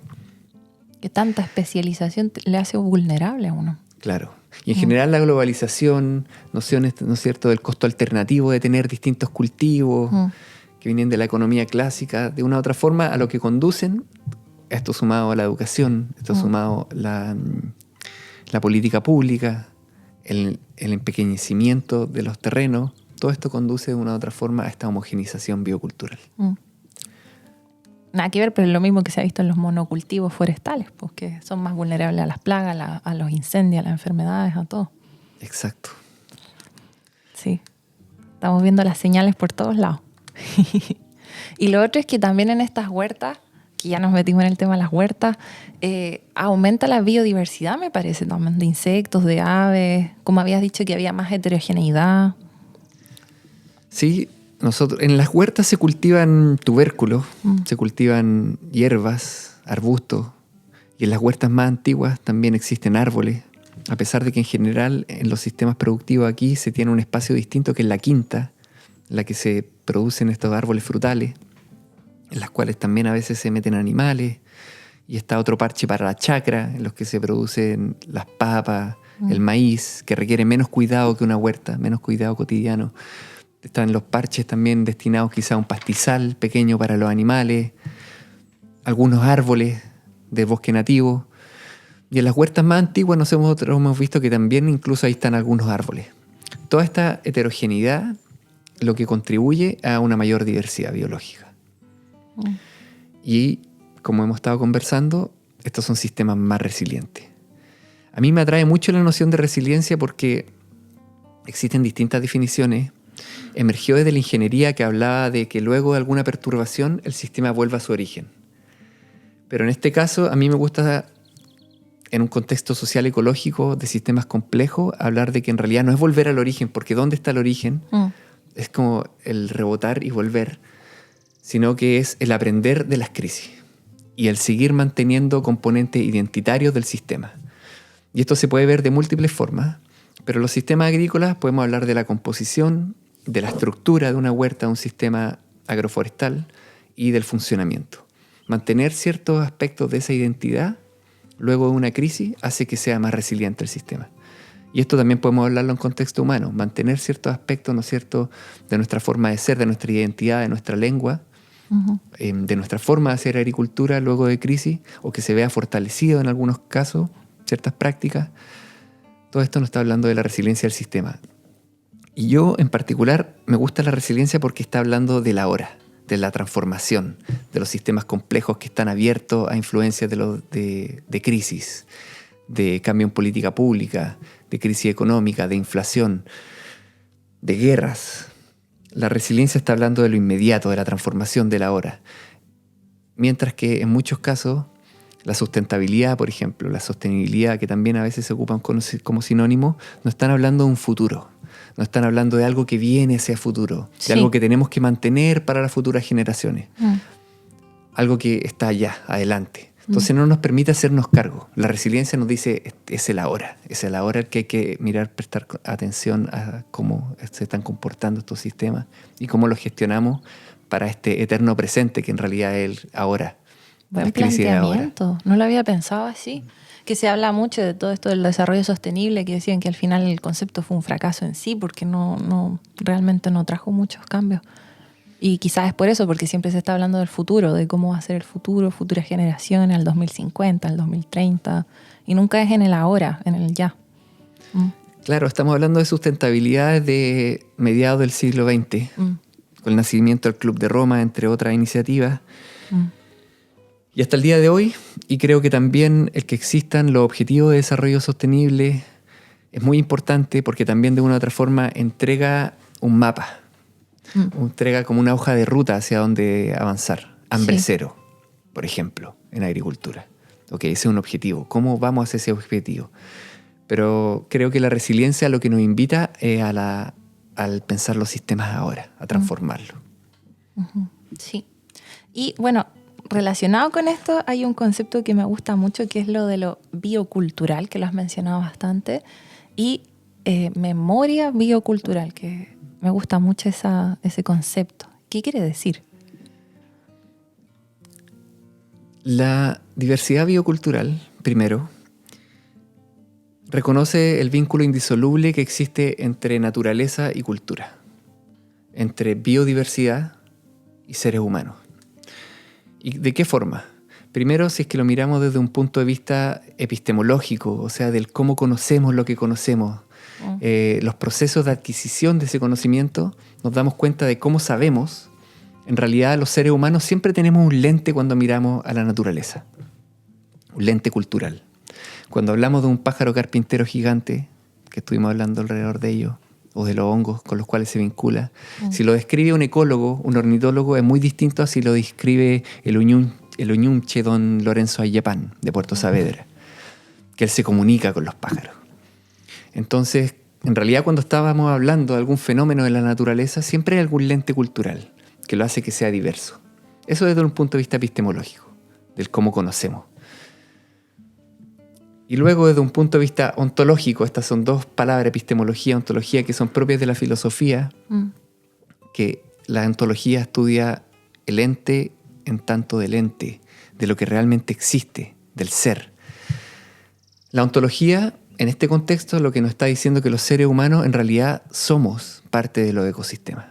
Que tanta especialización le hace vulnerable a uno. Claro. Y en general la globalización, nociones, ¿no es cierto?, del costo alternativo de tener distintos cultivos que vienen de la economía clásica, de una u otra forma, a lo que conducen, esto sumado a la educación, esto sumado a la política pública, el empequeñecimiento de los terrenos, todo esto conduce de una u otra forma a esta homogenización biocultural. Nada que ver, pero es lo mismo que se ha visto en los monocultivos forestales, pues, que son más vulnerables a las plagas, a los incendios, a las enfermedades, a todo. Exacto. Sí. Estamos viendo las señales por todos lados. Y lo otro es que también en estas huertas, que ya nos metimos en el tema de las huertas, aumenta la biodiversidad, me parece, también de insectos, de aves. Como habías dicho que había más heterogeneidad. Sí, en las huertas se cultivan tubérculos, se cultivan hierbas, arbustos, y en las huertas más antiguas también existen árboles, a pesar de que en general en los sistemas productivos aquí se tiene un espacio distinto que es la quinta, en la que se producen estos árboles frutales, en las cuales también a veces se meten animales, y está otro parche para la chacra, en los que se producen las papas, el maíz, que requiere menos cuidado que una huerta, menos cuidado cotidiano. Están los parches también destinados quizá a un pastizal pequeño para los animales, algunos árboles de bosque nativo. Y en las huertas más antiguas nosotros hemos visto que también incluso ahí están algunos árboles. Toda esta heterogeneidad lo que contribuye a una mayor diversidad biológica. Y como hemos estado conversando, estos son sistemas más resilientes. A mí me atrae mucho la noción de resiliencia porque existen distintas definiciones. Emergió desde la ingeniería, que hablaba de que luego de alguna perturbación el sistema vuelva a su origen. Pero en este caso a mí me gusta, en un contexto social ecológico de sistemas complejos, hablar de que en realidad no es volver al origen, porque ¿dónde está el origen? Es como el rebotar y volver, sino que es el aprender de las crisis y el seguir manteniendo componentes identitarios del sistema. Y esto se puede ver de múltiples formas, pero en los sistemas agrícolas podemos hablar de la composición, de la estructura de una huerta, un sistema agroforestal, y del funcionamiento. Mantener ciertos aspectos de esa identidad luego de una crisis hace que sea más resiliente el sistema. Y esto también podemos hablarlo en contexto humano, mantener ciertos aspectos, ¿no es cierto?, de nuestra forma de ser, de nuestra identidad, de nuestra lengua, de nuestra forma de hacer agricultura luego de crisis, o que se vea fortalecido en algunos casos, ciertas prácticas. Todo esto nos está hablando de la resiliencia del sistema. Y yo, en particular, me gusta la resiliencia porque está hablando de la hora, de la transformación, de los sistemas complejos que están abiertos a influencias de crisis, de cambio en política pública, de crisis económica, de inflación, de guerras. La resiliencia está hablando de lo inmediato, de la transformación de la hora. Mientras que en muchos casos, la sustentabilidad, por ejemplo, la sostenibilidad, que también a veces se ocupan como sinónimo, no están hablando de un futuro. No están hablando de algo que viene hacia el futuro, de algo que tenemos que mantener para las futuras generaciones. Algo que está allá, adelante. Entonces no nos permite hacernos cargo. La resiliencia nos dice, es el ahora. Es el ahora el que hay que mirar, prestar atención a cómo se están comportando estos sistemas y cómo los gestionamos para este eterno presente, que en realidad es el ahora. Buen planteamiento. No lo había pensado así. Que se habla mucho de todo esto del desarrollo sostenible, que decían que al final el concepto fue un fracaso en sí, porque realmente no trajo muchos cambios. Y quizás es por eso, porque siempre se está hablando del futuro, de cómo va a ser el futuro, futuras generaciones, al 2050, al 2030, y nunca es en el ahora, en el ya. Claro, estamos hablando de sustentabilidad de mediados del siglo XX, con el nacimiento del Club de Roma, entre otras iniciativas. Y hasta el día de hoy, y creo que también el que existan los objetivos de desarrollo sostenible es muy importante porque también de una u otra forma entrega un mapa, entrega como una hoja de ruta hacia dónde avanzar. Hambre cero, por ejemplo, en agricultura. Ok, ese es un objetivo. ¿Cómo vamos hacia ese objetivo? Pero creo que la resiliencia lo que nos invita es al pensar los sistemas ahora, a transformarlos. Sí. Y bueno, relacionado con esto hay un concepto que me gusta mucho, que es lo de lo biocultural, que lo has mencionado bastante, y memoria biocultural, que me gusta mucho ese concepto. ¿Qué quiere decir? La diversidad biocultural, primero, reconoce el vínculo indisoluble que existe entre naturaleza y cultura, entre biodiversidad y seres humanos. ¿Y de qué forma? Primero, si es que lo miramos desde un punto de vista epistemológico, o sea, del cómo conocemos lo que conocemos, los procesos de adquisición de ese conocimiento, nos damos cuenta de cómo sabemos. En realidad, los seres humanos siempre tenemos un lente cuando miramos a la naturaleza, un lente cultural. Cuando hablamos de un pájaro carpintero gigante, que estuvimos hablando alrededor de ello, o de los hongos con los cuales se vincula, si lo describe un ecólogo, un ornitólogo, es muy distinto a si lo describe el Uñumche don Lorenzo Ayllapán, de Puerto Saavedra, que él se comunica con los pájaros. Entonces, en realidad, cuando estábamos hablando de algún fenómeno de la naturaleza, siempre hay algún lente cultural que lo hace que sea diverso. Eso desde un punto de vista epistemológico, del cómo conocemos. Y luego, desde un punto de vista ontológico, estas son dos palabras, epistemología y ontología, que son propias de la filosofía, que la ontología estudia el ente en tanto del ente, de lo que realmente existe, del ser. La ontología, en este contexto, lo que nos está diciendo es que los seres humanos en realidad somos parte de los ecosistemas,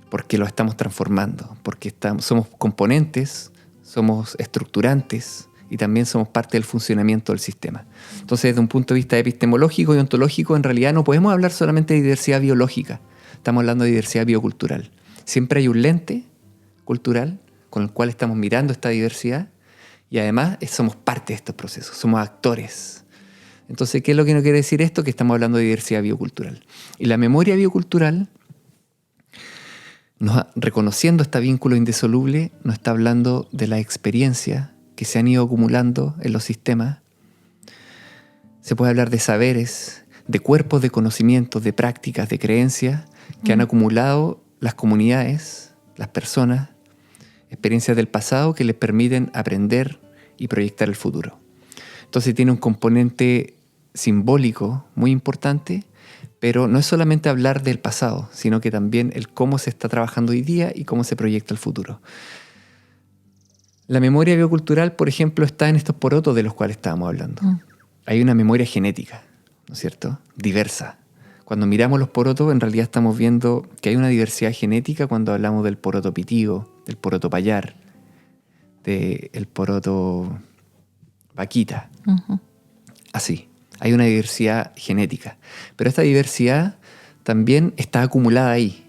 porque lo estamos transformando, porque somos componentes, somos estructurantes, y también somos parte del funcionamiento del sistema. Entonces, desde un punto de vista epistemológico y ontológico, en realidad no podemos hablar solamente de diversidad biológica. Estamos hablando de diversidad biocultural. Siempre hay un lente cultural con el cual estamos mirando esta diversidad y además somos parte de estos procesos, somos actores. Entonces, ¿qué es lo que nos quiere decir esto? Que estamos hablando de diversidad biocultural. Y la memoria biocultural, reconociendo este vínculo indisoluble, nos está hablando de la experiencia que se han ido acumulando en los sistemas. Se puede hablar de saberes, de cuerpos de conocimientos, de prácticas, de creencias que han acumulado las comunidades, las personas, experiencias del pasado que les permiten aprender y proyectar el futuro. Entonces tiene un componente simbólico muy importante, pero no es solamente hablar del pasado, sino que también el cómo se está trabajando hoy día y cómo se proyecta el futuro. La memoria biocultural, por ejemplo, está en estos porotos de los cuales estábamos hablando. Hay una memoria genética, ¿no es cierto? Diversa. Cuando miramos los porotos, en realidad estamos viendo que hay una diversidad genética cuando hablamos del poroto pitigo, del poroto payar, del poroto vaquita. Así, hay una diversidad genética. Pero esta diversidad también está acumulada ahí.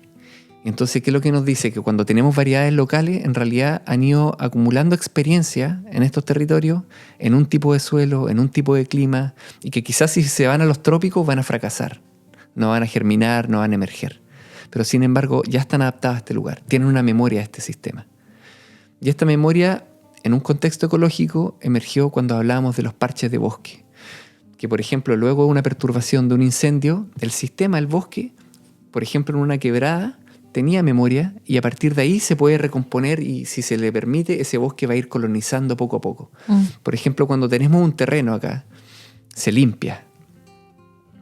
Entonces, ¿qué es lo que nos dice? Que cuando tenemos variedades locales, en realidad han ido acumulando experiencia en estos territorios, en un tipo de suelo, en un tipo de clima, y que quizás si se van a los trópicos van a fracasar, no van a germinar, no van a emerger. Pero sin embargo, ya están adaptados a este lugar, tienen una memoria de este sistema. Y esta memoria, en un contexto ecológico, emergió cuando hablábamos de los parches de bosque. Que, por ejemplo, luego de una perturbación de un incendio, el sistema del bosque, por ejemplo, en una quebrada, tenía memoria y a partir de ahí se puede recomponer y si se le permite, ese bosque va a ir colonizando poco a poco. Por ejemplo, cuando tenemos un terreno acá, se limpia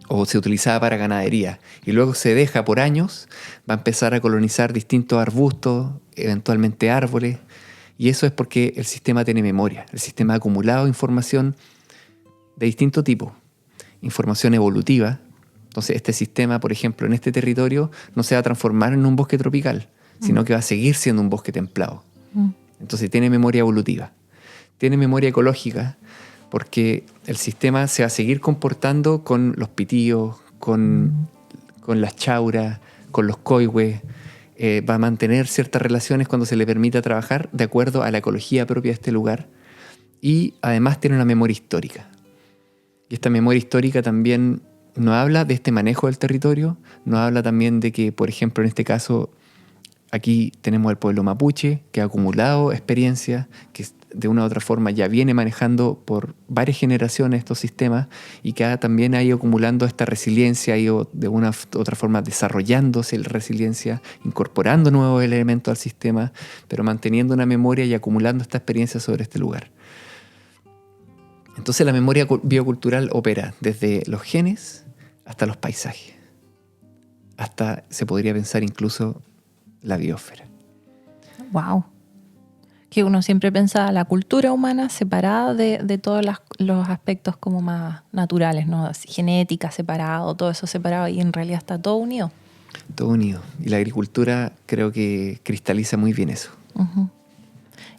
o se utilizaba para ganadería y luego se deja por años, va a empezar a colonizar distintos arbustos, eventualmente árboles, y eso es porque el sistema tiene memoria. El sistema ha acumulado información de distinto tipo, información evolutiva. Entonces, este sistema, por ejemplo, en este territorio no se va a transformar en un bosque tropical, sino que va a seguir siendo un bosque templado. Entonces tiene memoria evolutiva, tiene memoria ecológica, porque el sistema se va a seguir comportando con los pitíos, con las chauras, con los coihues, va a mantener ciertas relaciones cuando se le permita trabajar de acuerdo a la ecología propia de este lugar, y además tiene una memoria histórica. Y esta memoria histórica también nos habla de este manejo del territorio, nos habla también de que, por ejemplo, en este caso, aquí tenemos al pueblo mapuche, que ha acumulado experiencia, que de una u otra forma ya viene manejando por varias generaciones estos sistemas, y que también ha ido acumulando esta resiliencia, ha ido de una u otra forma desarrollándose la resiliencia, incorporando nuevos elementos al sistema, pero manteniendo una memoria y acumulando esta experiencia sobre este lugar. Entonces la memoria biocultural opera desde los genes hasta los paisajes, hasta, se podría pensar, incluso la biosfera. Wow. Que uno siempre pensaba la cultura humana separada de todos los aspectos como más naturales, ¿no? Genética separado, todo eso separado, y en realidad está todo unido. Todo unido. Y la agricultura creo que cristaliza muy bien eso. Uh-huh.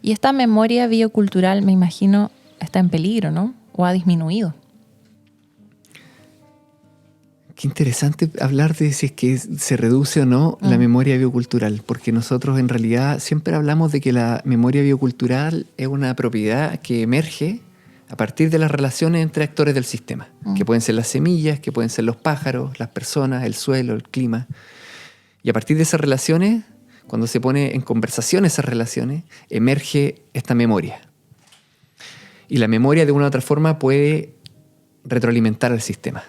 Y esta memoria biocultural, me imagino, está en peligro, ¿no? ¿O ha disminuido? Qué interesante hablar de si es que se reduce o no la memoria biocultural, porque nosotros en realidad siempre hablamos de que la memoria biocultural es una propiedad que emerge a partir de las relaciones entre actores del sistema, que pueden ser las semillas, que pueden ser los pájaros, las personas, el suelo, el clima. Y a partir de esas relaciones, cuando se pone en conversación esas relaciones, emerge esta memoria. Y la memoria de una u otra forma puede retroalimentar al sistema.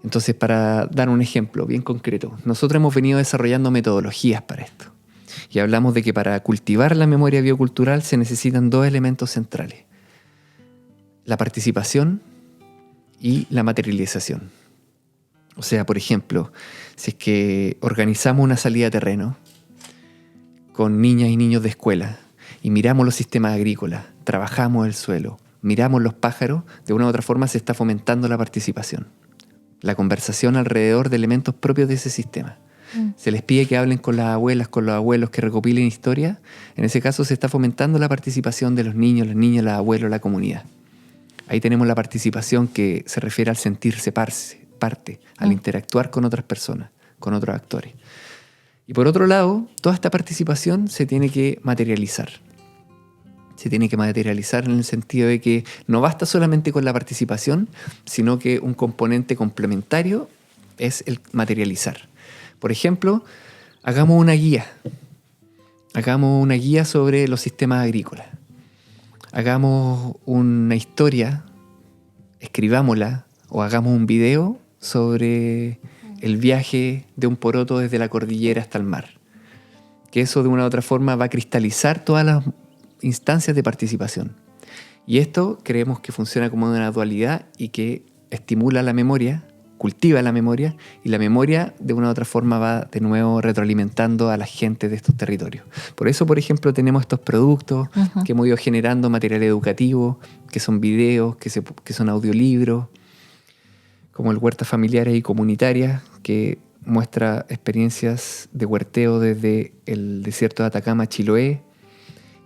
Entonces, para dar un ejemplo bien concreto, nosotros hemos venido desarrollando metodologías para esto. Y hablamos de que para cultivar la memoria biocultural se necesitan dos elementos centrales: la participación y la materialización. O sea, por ejemplo, si es que organizamos una salida a terreno con niñas y niños de escuela y miramos los sistemas agrícolas, trabajamos el suelo, miramos los pájaros, de una u otra forma se está fomentando la participación, la conversación alrededor de elementos propios de ese sistema. Se les pide que hablen con las abuelas, con los abuelos, que recopilen historias. En ese caso se está fomentando la participación de los niños, las niñas, los abuelos, la comunidad. Ahí tenemos la participación que se refiere al sentirse parte, al interactuar con otras personas, con otros actores. Y por otro lado, toda esta participación se tiene que materializar. Se tiene que materializar en el sentido de que no basta solamente con la participación, sino que un componente complementario es el materializar. Por ejemplo, hagamos una guía. Hagamos una guía sobre los sistemas agrícolas. Hagamos una historia, escribámosla, o hagamos un video sobre el viaje de un poroto desde la cordillera hasta el mar. Que eso de una u otra forma va a cristalizar todas las instancias de participación. Y esto creemos que funciona como una dualidad y que estimula la memoria, cultiva la memoria, y la memoria de una u otra forma va de nuevo retroalimentando a la gente de estos territorios. Por eso, por ejemplo, tenemos estos productos que hemos ido generando material educativo, que son videos, que son audiolibros, como el Huertas Familiares y Comunitarias, que muestra experiencias de huerteo desde el desierto de Atacama a Chiloé,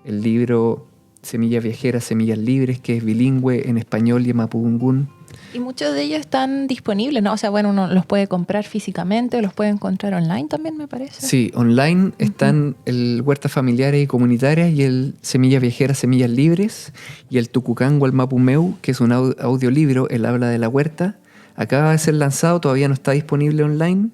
el libro Semillas Viajeras, Semillas Libres, que es bilingüe en español y en mapudungún. Y muchos de ellos están disponibles, ¿no? O sea, bueno, uno los puede comprar físicamente o los puede encontrar online también, me parece. Sí, online están el Huertas Familiares y Comunitarias y el Semillas Viajeras, Semillas Libres, y el Tucucán Gualmapumeu, que es un audiolibro, el habla de la huerta. Acaba de ser lanzado, todavía no está disponible online,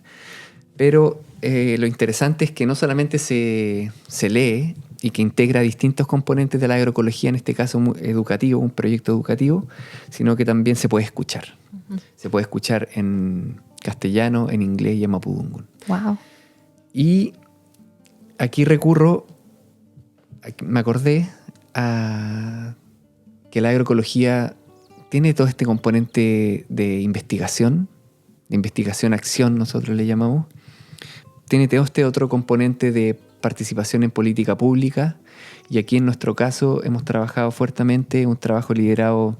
pero lo interesante es que no solamente se lee y que integra distintos componentes de la agroecología, en este caso educativo, un proyecto educativo, sino que también se puede escuchar. Se puede escuchar en castellano, en inglés y en mapudungún. Wow. Y aquí me acordé a que la agroecología tiene todo este componente de investigación-acción, nosotros le llamamos. Tiene todo este otro componente de participación en política pública, y aquí en nuestro caso hemos trabajado fuertemente, un trabajo liderado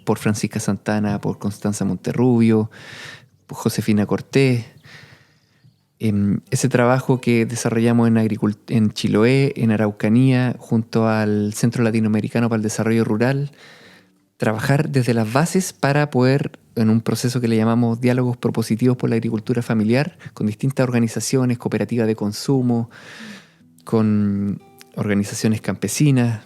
por Francisca Santana, por Constanza Monterrubio, por Josefina Cortés, Ese trabajo que desarrollamos en Chiloé, en Araucanía, junto al Centro Latinoamericano para el Desarrollo Rural, trabajar desde las bases para poder, en un proceso que le llamamos diálogos propositivos por la agricultura familiar, con distintas organizaciones, cooperativas de consumo, con organizaciones campesinas,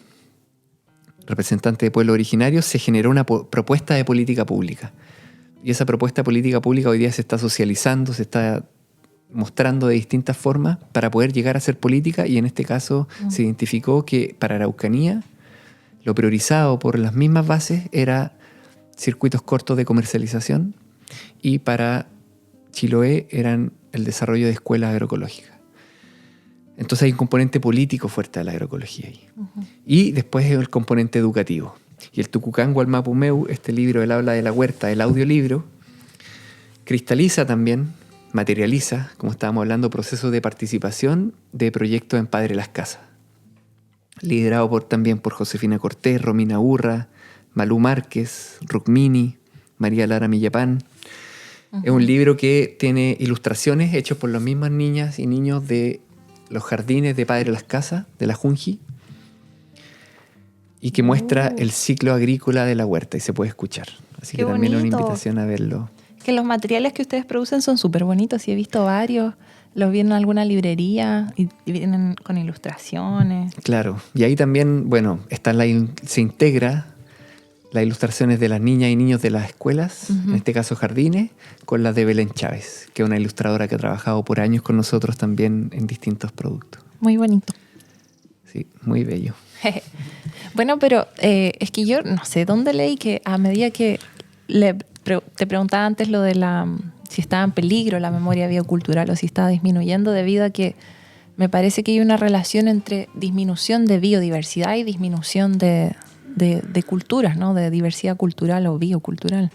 representantes de pueblos originarios, se generó una propuesta de política pública. Y esa propuesta de política pública hoy día se está socializando, se está mostrando de distintas formas para poder llegar a ser política, y en este caso se identificó que para Araucanía lo priorizado por las mismas bases era circuitos cortos de comercialización, y para Chiloé eran el desarrollo de escuelas agroecológicas. Entonces hay un componente político fuerte de la agroecología ahí. Y después es el componente educativo. Y el Tucucán Gualmapumeu, este libro, El habla de la huerta, el audiolibro, cristaliza también, materializa, como estábamos hablando, procesos de participación de proyectos en Padre Las Casas, liderado también por Josefina Cortés, Romina Urra, Malú Márquez, Rukmini, María Lara Millapán. Es un libro que tiene ilustraciones hechas por las mismas niñas y niños de los jardines de Padre Las Casas, de la Junji, y que muestra el ciclo agrícola de la huerta, y se puede escuchar. Así que también es una invitación a verlo. Que los materiales que ustedes producen son súper bonitos, y he visto varios. Los vi en alguna librería y vienen con ilustraciones. Claro, y ahí también, bueno, se integra las ilustraciones de las niñas y niños de las escuelas, en este caso jardines, con las de Belén Chávez, que es una ilustradora que ha trabajado por años con nosotros también en distintos productos. Muy bonito. Sí, muy bello. Bueno, pero es que yo no sé dónde leí que a medida que te preguntaba antes lo de si estaba en peligro la memoria biocultural o si estaba disminuyendo, debido a que me parece que hay una relación entre disminución de biodiversidad y disminución de culturas, ¿no? De diversidad cultural o biocultural.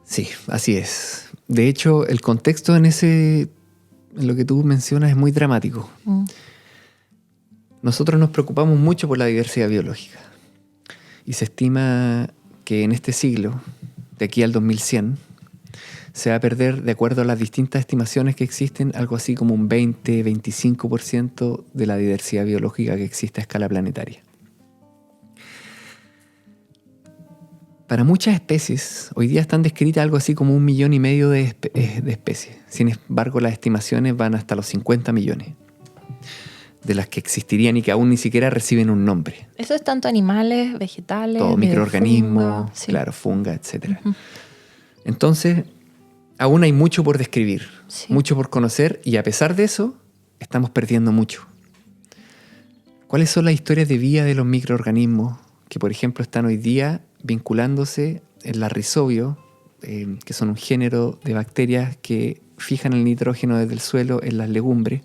Sí, así es. De hecho, el contexto en lo que tú mencionas es muy dramático. Nosotros nos preocupamos mucho por la diversidad biológica, y se estima que en este siglo, de aquí al 2100, se va a perder, de acuerdo a las distintas estimaciones que existen, algo así como un 20-25% de la diversidad biológica que existe a escala planetaria. Para muchas especies, hoy día están descritas algo así como 1,5 millones de especies. Sin embargo, las estimaciones van hasta los 50 millones de las que existirían y que aún ni siquiera reciben un nombre. Eso es tanto animales, vegetales, todo, microorganismos, funga, sí. Claro, funga, etc. Entonces, aún hay mucho por describir, mucho por conocer, y a pesar de eso, estamos perdiendo mucho. ¿Cuáles son las historias de vida de los microorganismos que, por ejemplo, están hoy día vinculándose en la rizobio, que son un género de bacterias que fijan el nitrógeno desde el suelo en las legumbres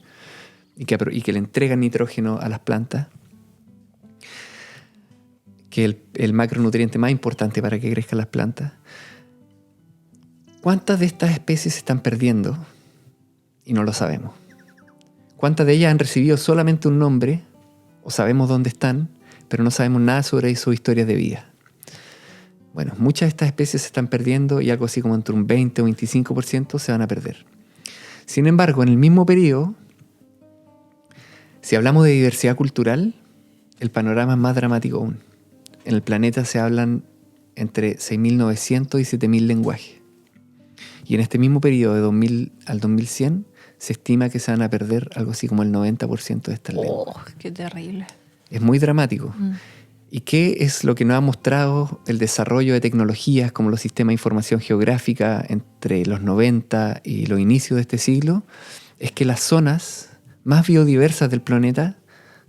y que le entregan nitrógeno a las plantas, que es el macronutriente más importante para que crezcan las plantas? ¿Cuántas de estas especies se están perdiendo y no lo sabemos? ¿Cuántas de ellas han recibido solamente un nombre o sabemos dónde están, pero no sabemos nada sobre sus historias de vida? Bueno, muchas de estas especies se están perdiendo, y algo así como entre un 20 o 25% se van a perder. Sin embargo, en el mismo periodo, si hablamos de diversidad cultural, el panorama es más dramático aún. En el planeta se hablan entre 6.900 y 7.000 lenguajes. Y en este mismo periodo, de 2000 al 2100, se estima que se van a perder algo así como el 90% de estas lenguas. ¡Oh, qué terrible! Es muy dramático. ¿Y qué es lo que nos ha mostrado el desarrollo de tecnologías como los sistemas de información geográfica entre los 90 y los inicios de este siglo? Es que las zonas más biodiversas del planeta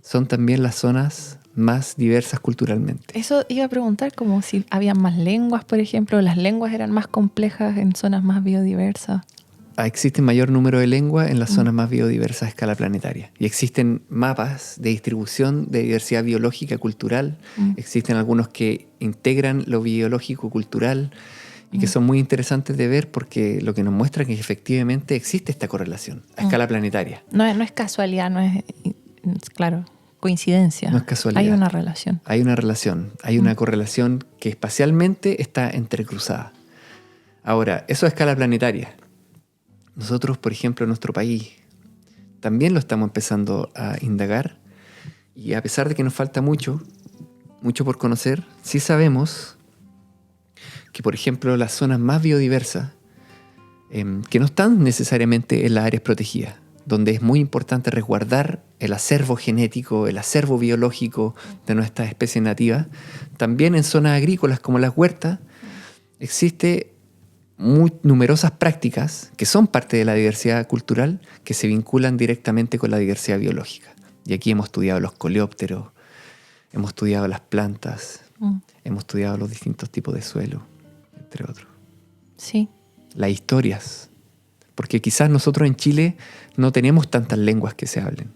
son también las zonas más diversas culturalmente. Eso iba a preguntar, como si había más lenguas, por ejemplo, las lenguas eran más complejas en zonas más biodiversas. Existe mayor número de lenguas en las zonas más biodiversas a escala planetaria. Y existen mapas de distribución de diversidad biológica cultural. Existen algunos que integran lo biológico-cultural y que son muy interesantes de ver, porque lo que nos muestra es que efectivamente existe esta correlación a escala planetaria. No es casualidad, no es, claro, coincidencia. No es casualidad. Hay una relación. Hay una relación. Hay una correlación que espacialmente está entrecruzada. Ahora, eso a escala planetaria. nosotros, por ejemplo, en nuestro país, también lo estamos empezando a indagar, y a pesar de que nos falta mucho por conocer, sí sabemos que, por ejemplo, las zonas más biodiversas, que no están necesariamente en las áreas protegidas, donde es muy importante resguardar el acervo genético, el acervo biológico de nuestras especies nativas, también en zonas agrícolas como las huertas, existe numerosas prácticas que son parte de la diversidad cultural que se vinculan directamente con la diversidad biológica. Y aquí hemos estudiado los coleópteros, hemos estudiado las plantas, hemos estudiado los distintos tipos de suelo, entre otros. Sí. Las historias, porque quizás nosotros en Chile no tenemos tantas lenguas que se hablen,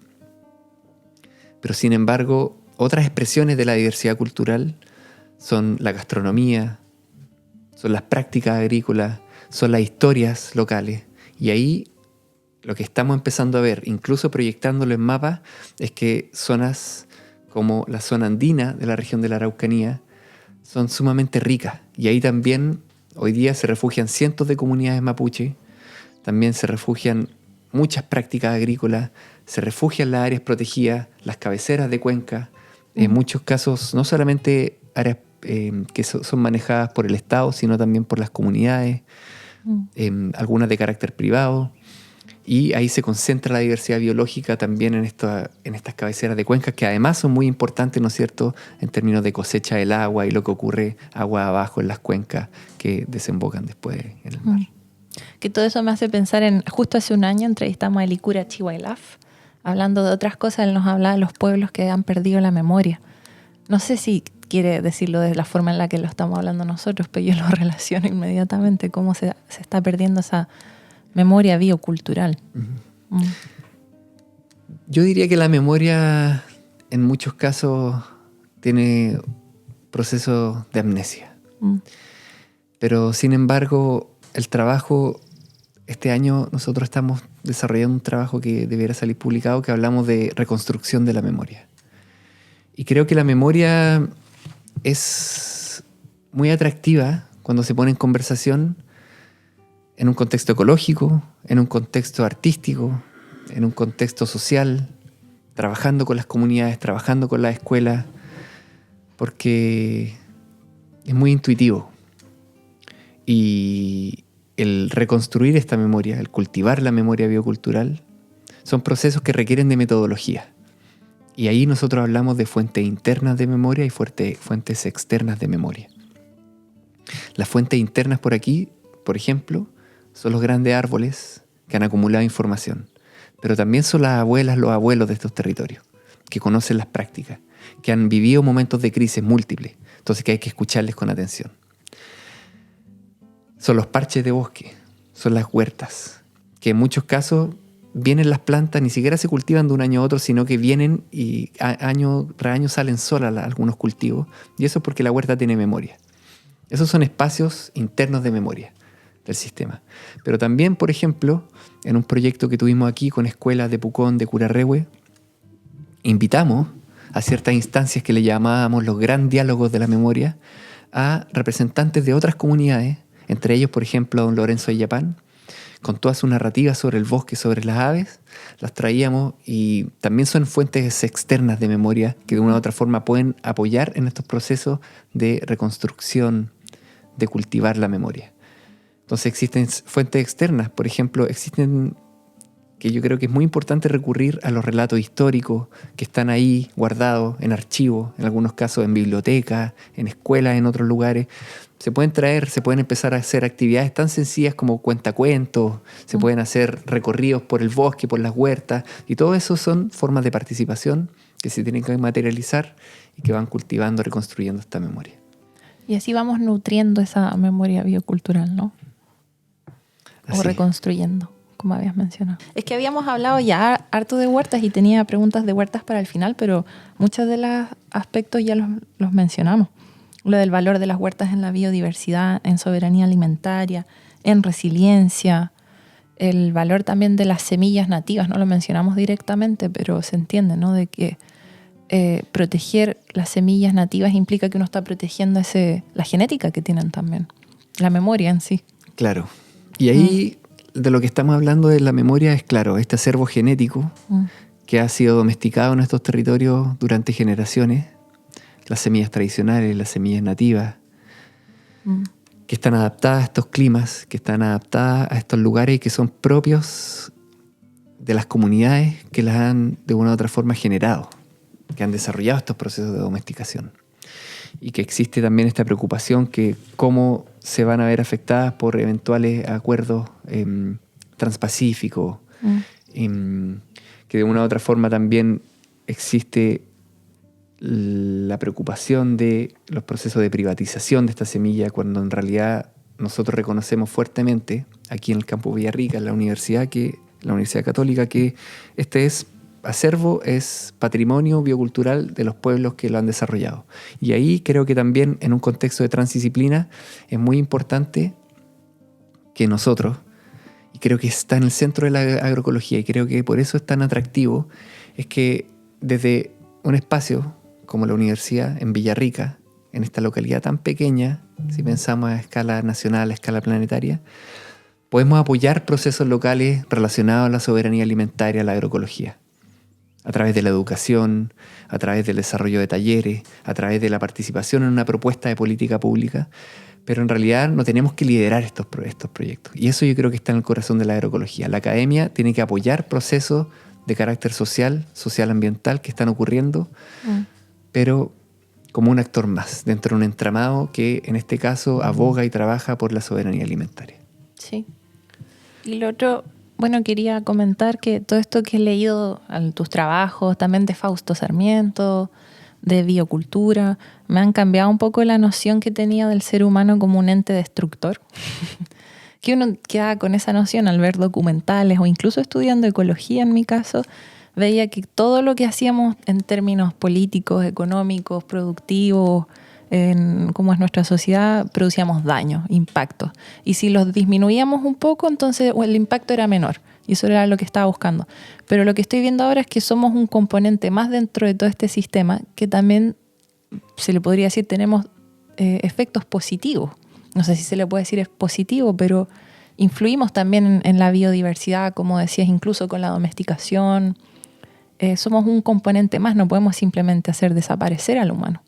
pero sin embargo otras expresiones de la diversidad cultural son la gastronomía, son las prácticas agrícolas, son las historias locales. Y ahí lo que estamos empezando a ver, incluso proyectándolo en mapas, es que zonas como la zona andina de la región de la Araucanía son sumamente ricas. Y ahí también hoy día se refugian cientos de comunidades mapuche, también se refugian muchas prácticas agrícolas, se refugian las áreas protegidas, las cabeceras de cuenca, en muchos casos no solamente áreas que son manejadas por el Estado, sino también por las comunidades, algunas de carácter privado, y ahí se concentra la diversidad biológica también en estas cabeceras de cuencas, que además son muy importantes, ¿no es cierto?, en términos de cosecha del agua y lo que ocurre agua abajo en las cuencas que desembocan después en el mar. Que todo eso me hace pensar en, justo hace un año entrevistamos a Elikura Chihuailaf, hablando de otras cosas. Él nos hablaba de los pueblos que han perdido la memoria. No sé si quiere decirlo de la forma en la que lo estamos hablando nosotros, pero yo lo relaciono inmediatamente, cómo se está perdiendo esa memoria biocultural. Yo diría que la memoria en muchos casos tiene procesos de amnesia. Pero sin embargo, el trabajo, este año nosotros estamos desarrollando un trabajo que debiera salir publicado, que hablamos de reconstrucción de la memoria. Y creo que la memoria es muy atractiva cuando se pone en conversación en un contexto ecológico, en un contexto artístico, en un contexto social, trabajando con las comunidades, trabajando con las escuelas, porque es muy intuitivo. Y el reconstruir esta memoria, el cultivar la memoria biocultural, son procesos que requieren de metodología. Y ahí nosotros hablamos de fuentes internas de memoria y fuentes externas de memoria. Las fuentes internas por aquí, por ejemplo, son los grandes árboles que han acumulado información. Pero también son las abuelas, los abuelos de estos territorios, que conocen las prácticas, que han vivido momentos de crisis múltiples, entonces que hay que escucharles con atención. Son los parches de bosque, son las huertas, que en muchos casos vienen las plantas, ni siquiera se cultivan de un año a otro, sino que vienen y año tras año salen solas algunos cultivos, y eso es porque la huerta tiene memoria. Esos son espacios internos de memoria del sistema. Pero también, por ejemplo, en un proyecto que tuvimos aquí con escuelas de Pucón, de Curarrehue, invitamos a ciertas instancias que le llamábamos los gran diálogos de la memoria a representantes de otras comunidades, entre ellos, por ejemplo, don Lorenzo Illapán, con toda su narrativa sobre el bosque, sobre las aves, las traíamos, y también son fuentes externas de memoria que de una u otra forma pueden apoyar en estos procesos de reconstrucción, de cultivar la memoria. Entonces existen fuentes externas, por ejemplo, que yo creo que es muy importante recurrir a los relatos históricos que están ahí guardados en archivos, en algunos casos en bibliotecas, en escuelas, en otros lugares. Se pueden traer, se pueden empezar a hacer actividades tan sencillas como cuentacuentos, se pueden hacer recorridos por el bosque, por las huertas, y todo eso son formas de participación que se tienen que materializar y que van cultivando, reconstruyendo esta memoria. Y así vamos nutriendo esa memoria biocultural, ¿no? O reconstruyendo, como habías mencionado. Es que habíamos hablado ya harto de huertas y tenía preguntas de huertas para el final, pero muchos de los aspectos ya los mencionamos. Lo del valor de las huertas en la biodiversidad, en soberanía alimentaria, en resiliencia, el valor también de las semillas nativas, no lo mencionamos directamente, pero se entiende, ¿no? De que proteger las semillas nativas implica que uno está protegiendo la genética que tienen también, la memoria en sí. Claro. Y ahí de lo que estamos hablando de la memoria es, claro, este acervo genético que ha sido domesticado en estos territorios durante generaciones, las semillas tradicionales, las semillas nativas, que están adaptadas a estos climas, que están adaptadas a estos lugares y que son propios de las comunidades que las han de una u otra forma generado, que han desarrollado estos procesos de domesticación. Y que existe también esta preocupación que cómo se van a ver afectadas por eventuales acuerdos transpacíficos, que de una u otra forma también existe la preocupación de los procesos de privatización de esta semilla, cuando en realidad nosotros reconocemos fuertemente aquí en el Campus Villarrica, en la Universidad Católica, que este acervo es patrimonio bicultural de los pueblos que lo han desarrollado. Y ahí creo que también en un contexto de transdisciplina es muy importante que nosotros, y creo que está en el centro de la agroecología, y creo que por eso es tan atractivo, es que desde un espacio como la universidad en Villarrica, en esta localidad tan pequeña, si pensamos a escala nacional, a escala planetaria, podemos apoyar procesos locales relacionados a la soberanía alimentaria, a la agroecología, a través de la educación, a través del desarrollo de talleres, a través de la participación en una propuesta de política pública, pero en realidad no tenemos que liderar estos proyectos. Y eso yo creo que está en el corazón de la agroecología. La academia tiene que apoyar procesos de carácter social ambiental que están ocurriendo, pero como un actor más, dentro de un entramado que en este caso aboga y trabaja por la soberanía alimentaria. Sí. Y lo otro, bueno, quería comentar que todo esto que he leído en tus trabajos, también de Fausto Sarmiento, de biocultura, me han cambiado un poco la noción que tenía del ser humano como un ente destructor. Que uno queda con esa noción al ver documentales o incluso estudiando ecología en mi caso, veía que todo lo que hacíamos en términos políticos, económicos, productivos, en cómo es nuestra sociedad, producíamos daño, impactos. Y si los disminuíamos un poco, entonces el impacto era menor. Y eso era lo que estaba buscando. Pero lo que estoy viendo ahora es que somos un componente más dentro de todo este sistema que también, se le podría decir, tenemos efectos positivos. No sé si se le puede decir es positivo, pero influimos también en la biodiversidad, como decías, incluso con la domesticación. Somos un componente más, no podemos simplemente hacer desaparecer al humano.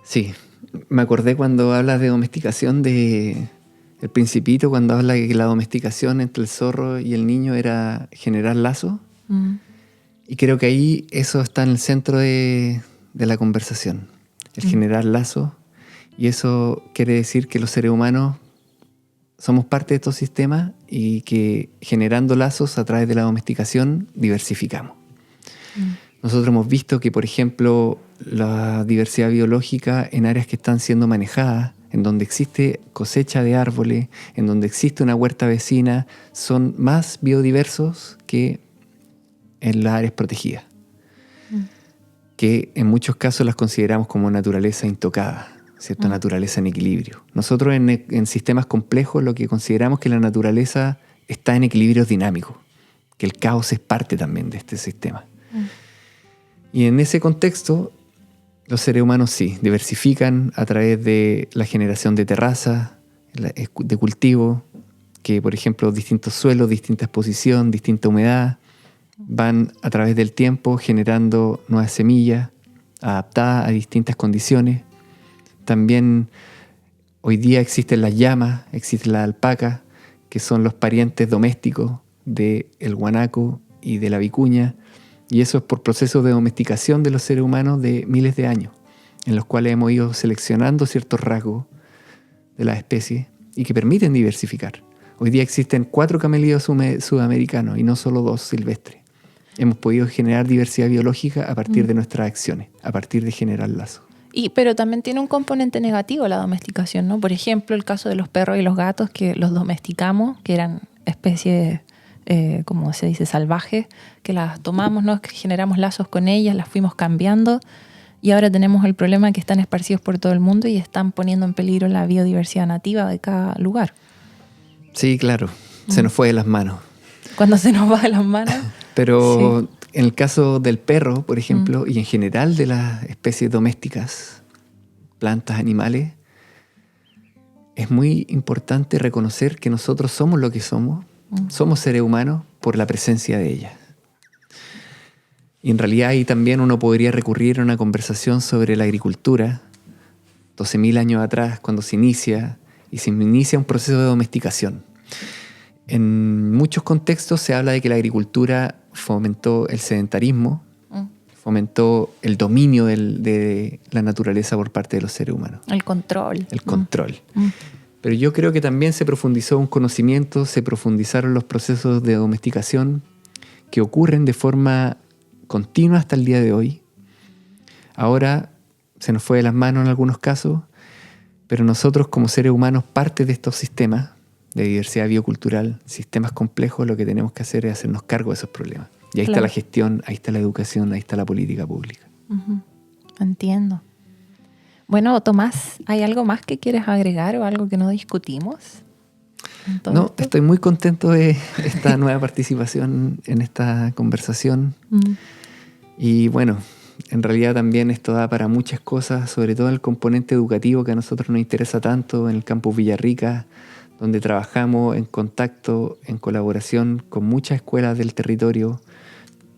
Sí, me acordé cuando hablas de domesticación de El Principito, cuando habla de que la domesticación entre el zorro y el niño era generar lazos. Y creo que ahí eso está en el centro de la conversación, el generar lazos. Y eso quiere decir que los seres humanos somos parte de estos sistemas y que generando lazos a través de la domesticación diversificamos. Nosotros hemos visto que, por ejemplo, la diversidad biológica en áreas que están siendo manejadas, en donde existe cosecha de árboles, en donde existe una huerta vecina, son más biodiversos que en las áreas protegidas, que en muchos casos las consideramos como naturaleza intocada, ¿cierto? Naturaleza en equilibrio. Nosotros en sistemas complejos lo que consideramos que la naturaleza está en equilibrios dinámicos, que el caos es parte también de este sistema. Y en ese contexto, los seres humanos sí, diversifican a través de la generación de terrazas, de cultivo, que por ejemplo distintos suelos, distinta exposición, distinta humedad, van a través del tiempo generando nuevas semillas adaptadas a distintas condiciones. También hoy día existen las llamas, existen las alpacas, que son los parientes domésticos del guanaco y de la vicuña, y eso es por procesos de domesticación de los seres humanos de miles de años, en los cuales hemos ido seleccionando ciertos rasgos de las especies y que permiten diversificar. Hoy día existen 4 camelídeos sudamericanos y no solo 2 silvestres. Hemos podido generar diversidad biológica a partir de nuestras acciones, a partir de generar lazos. Pero también tiene un componente negativo la domesticación, ¿no? Por ejemplo, el caso de los perros y los gatos que los domesticamos, que eran especies, como se dice, salvajes, que las tomamos, ¿no? Que generamos lazos con ellas, las fuimos cambiando y ahora tenemos el problema que están esparcidos por todo el mundo y están poniendo en peligro la biodiversidad nativa de cada lugar. Sí, claro. Se nos fue de las manos. Cuando se nos va de las manos. Pero sí. En el caso del perro, por ejemplo, y en general de las especies domésticas, plantas, animales, es muy importante reconocer que nosotros somos lo que somos, somos seres humanos por la presencia de ellas. Y en realidad ahí también uno podría recurrir a una conversación sobre la agricultura, 12.000 años atrás, cuando se inicia un proceso de domesticación. En muchos contextos se habla de que la agricultura fomentó el sedentarismo, fomentó el dominio de la naturaleza por parte de los seres humanos. El control. El control. Pero yo creo que también se profundizó un conocimiento, se profundizaron los procesos de domesticación que ocurren de forma continua hasta el día de hoy. Ahora se nos fue de las manos en algunos casos, pero nosotros como seres humanos, parte de estos sistemas de diversidad biocultural, sistemas complejos, lo que tenemos que hacer es hacernos cargo de esos problemas. Y ahí está la gestión, ahí está la educación, ahí está la política pública. Entiendo. Bueno, Tomás, ¿hay algo más que quieres agregar o algo que no discutimos? No, estoy muy contento de esta nueva participación en esta conversación. Y bueno, en realidad también esto da para muchas cosas, sobre todo el componente educativo que a nosotros nos interesa tanto en el campus Villarrica, donde trabajamos en contacto, en colaboración con muchas escuelas del territorio.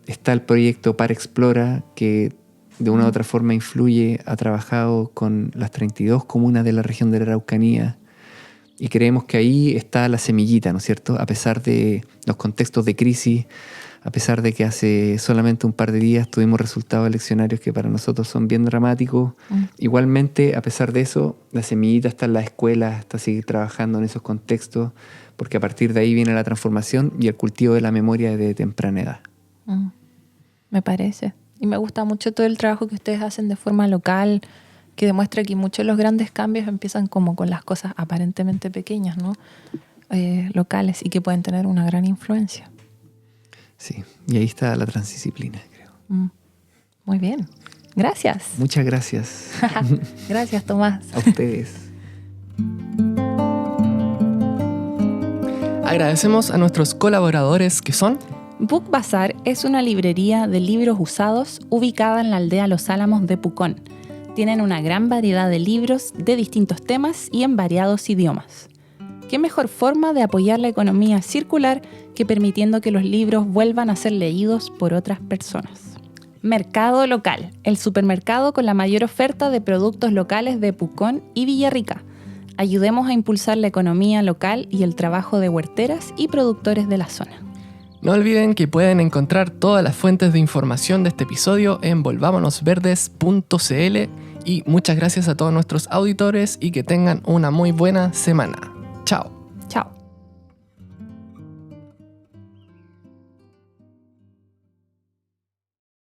Está el proyecto Par Explora, que de una u otra forma influye, ha trabajado con las 32 comunas de la región de la Araucanía, y creemos que ahí está la semillita, ¿no es cierto? A pesar de los contextos de crisis, a pesar de que hace solamente un par de días tuvimos resultados eleccionarios que para nosotros son bien dramáticos, igualmente, a pesar de eso, la semillita está en las escuelas, está seguir trabajando en esos contextos, porque a partir de ahí viene la transformación y el cultivo de la memoria de temprana edad. Me parece. Y me gusta mucho todo el trabajo que ustedes hacen de forma local, que demuestra que muchos de los grandes cambios empiezan como con las cosas aparentemente pequeñas, ¿no? Locales, y que pueden tener una gran influencia. Sí, y ahí está la transdisciplina, creo. Muy bien. Gracias. Muchas gracias. Gracias, Tomás. A ustedes. Agradecemos a nuestros colaboradores que son... Book Bazar es una librería de libros usados ubicada en la aldea Los Álamos de Pucón. Tienen una gran variedad de libros de distintos temas y en variados idiomas. ¿Qué mejor forma de apoyar la economía circular que permitiendo que los libros vuelvan a ser leídos por otras personas? Mercado Local, el supermercado con la mayor oferta de productos locales de Pucón y Villarrica. Ayudemos a impulsar la economía local y el trabajo de huerteras y productores de la zona. No olviden que pueden encontrar todas las fuentes de información de este episodio en volvamonosverdes.cl y muchas gracias a todos nuestros auditores y que tengan una muy buena semana.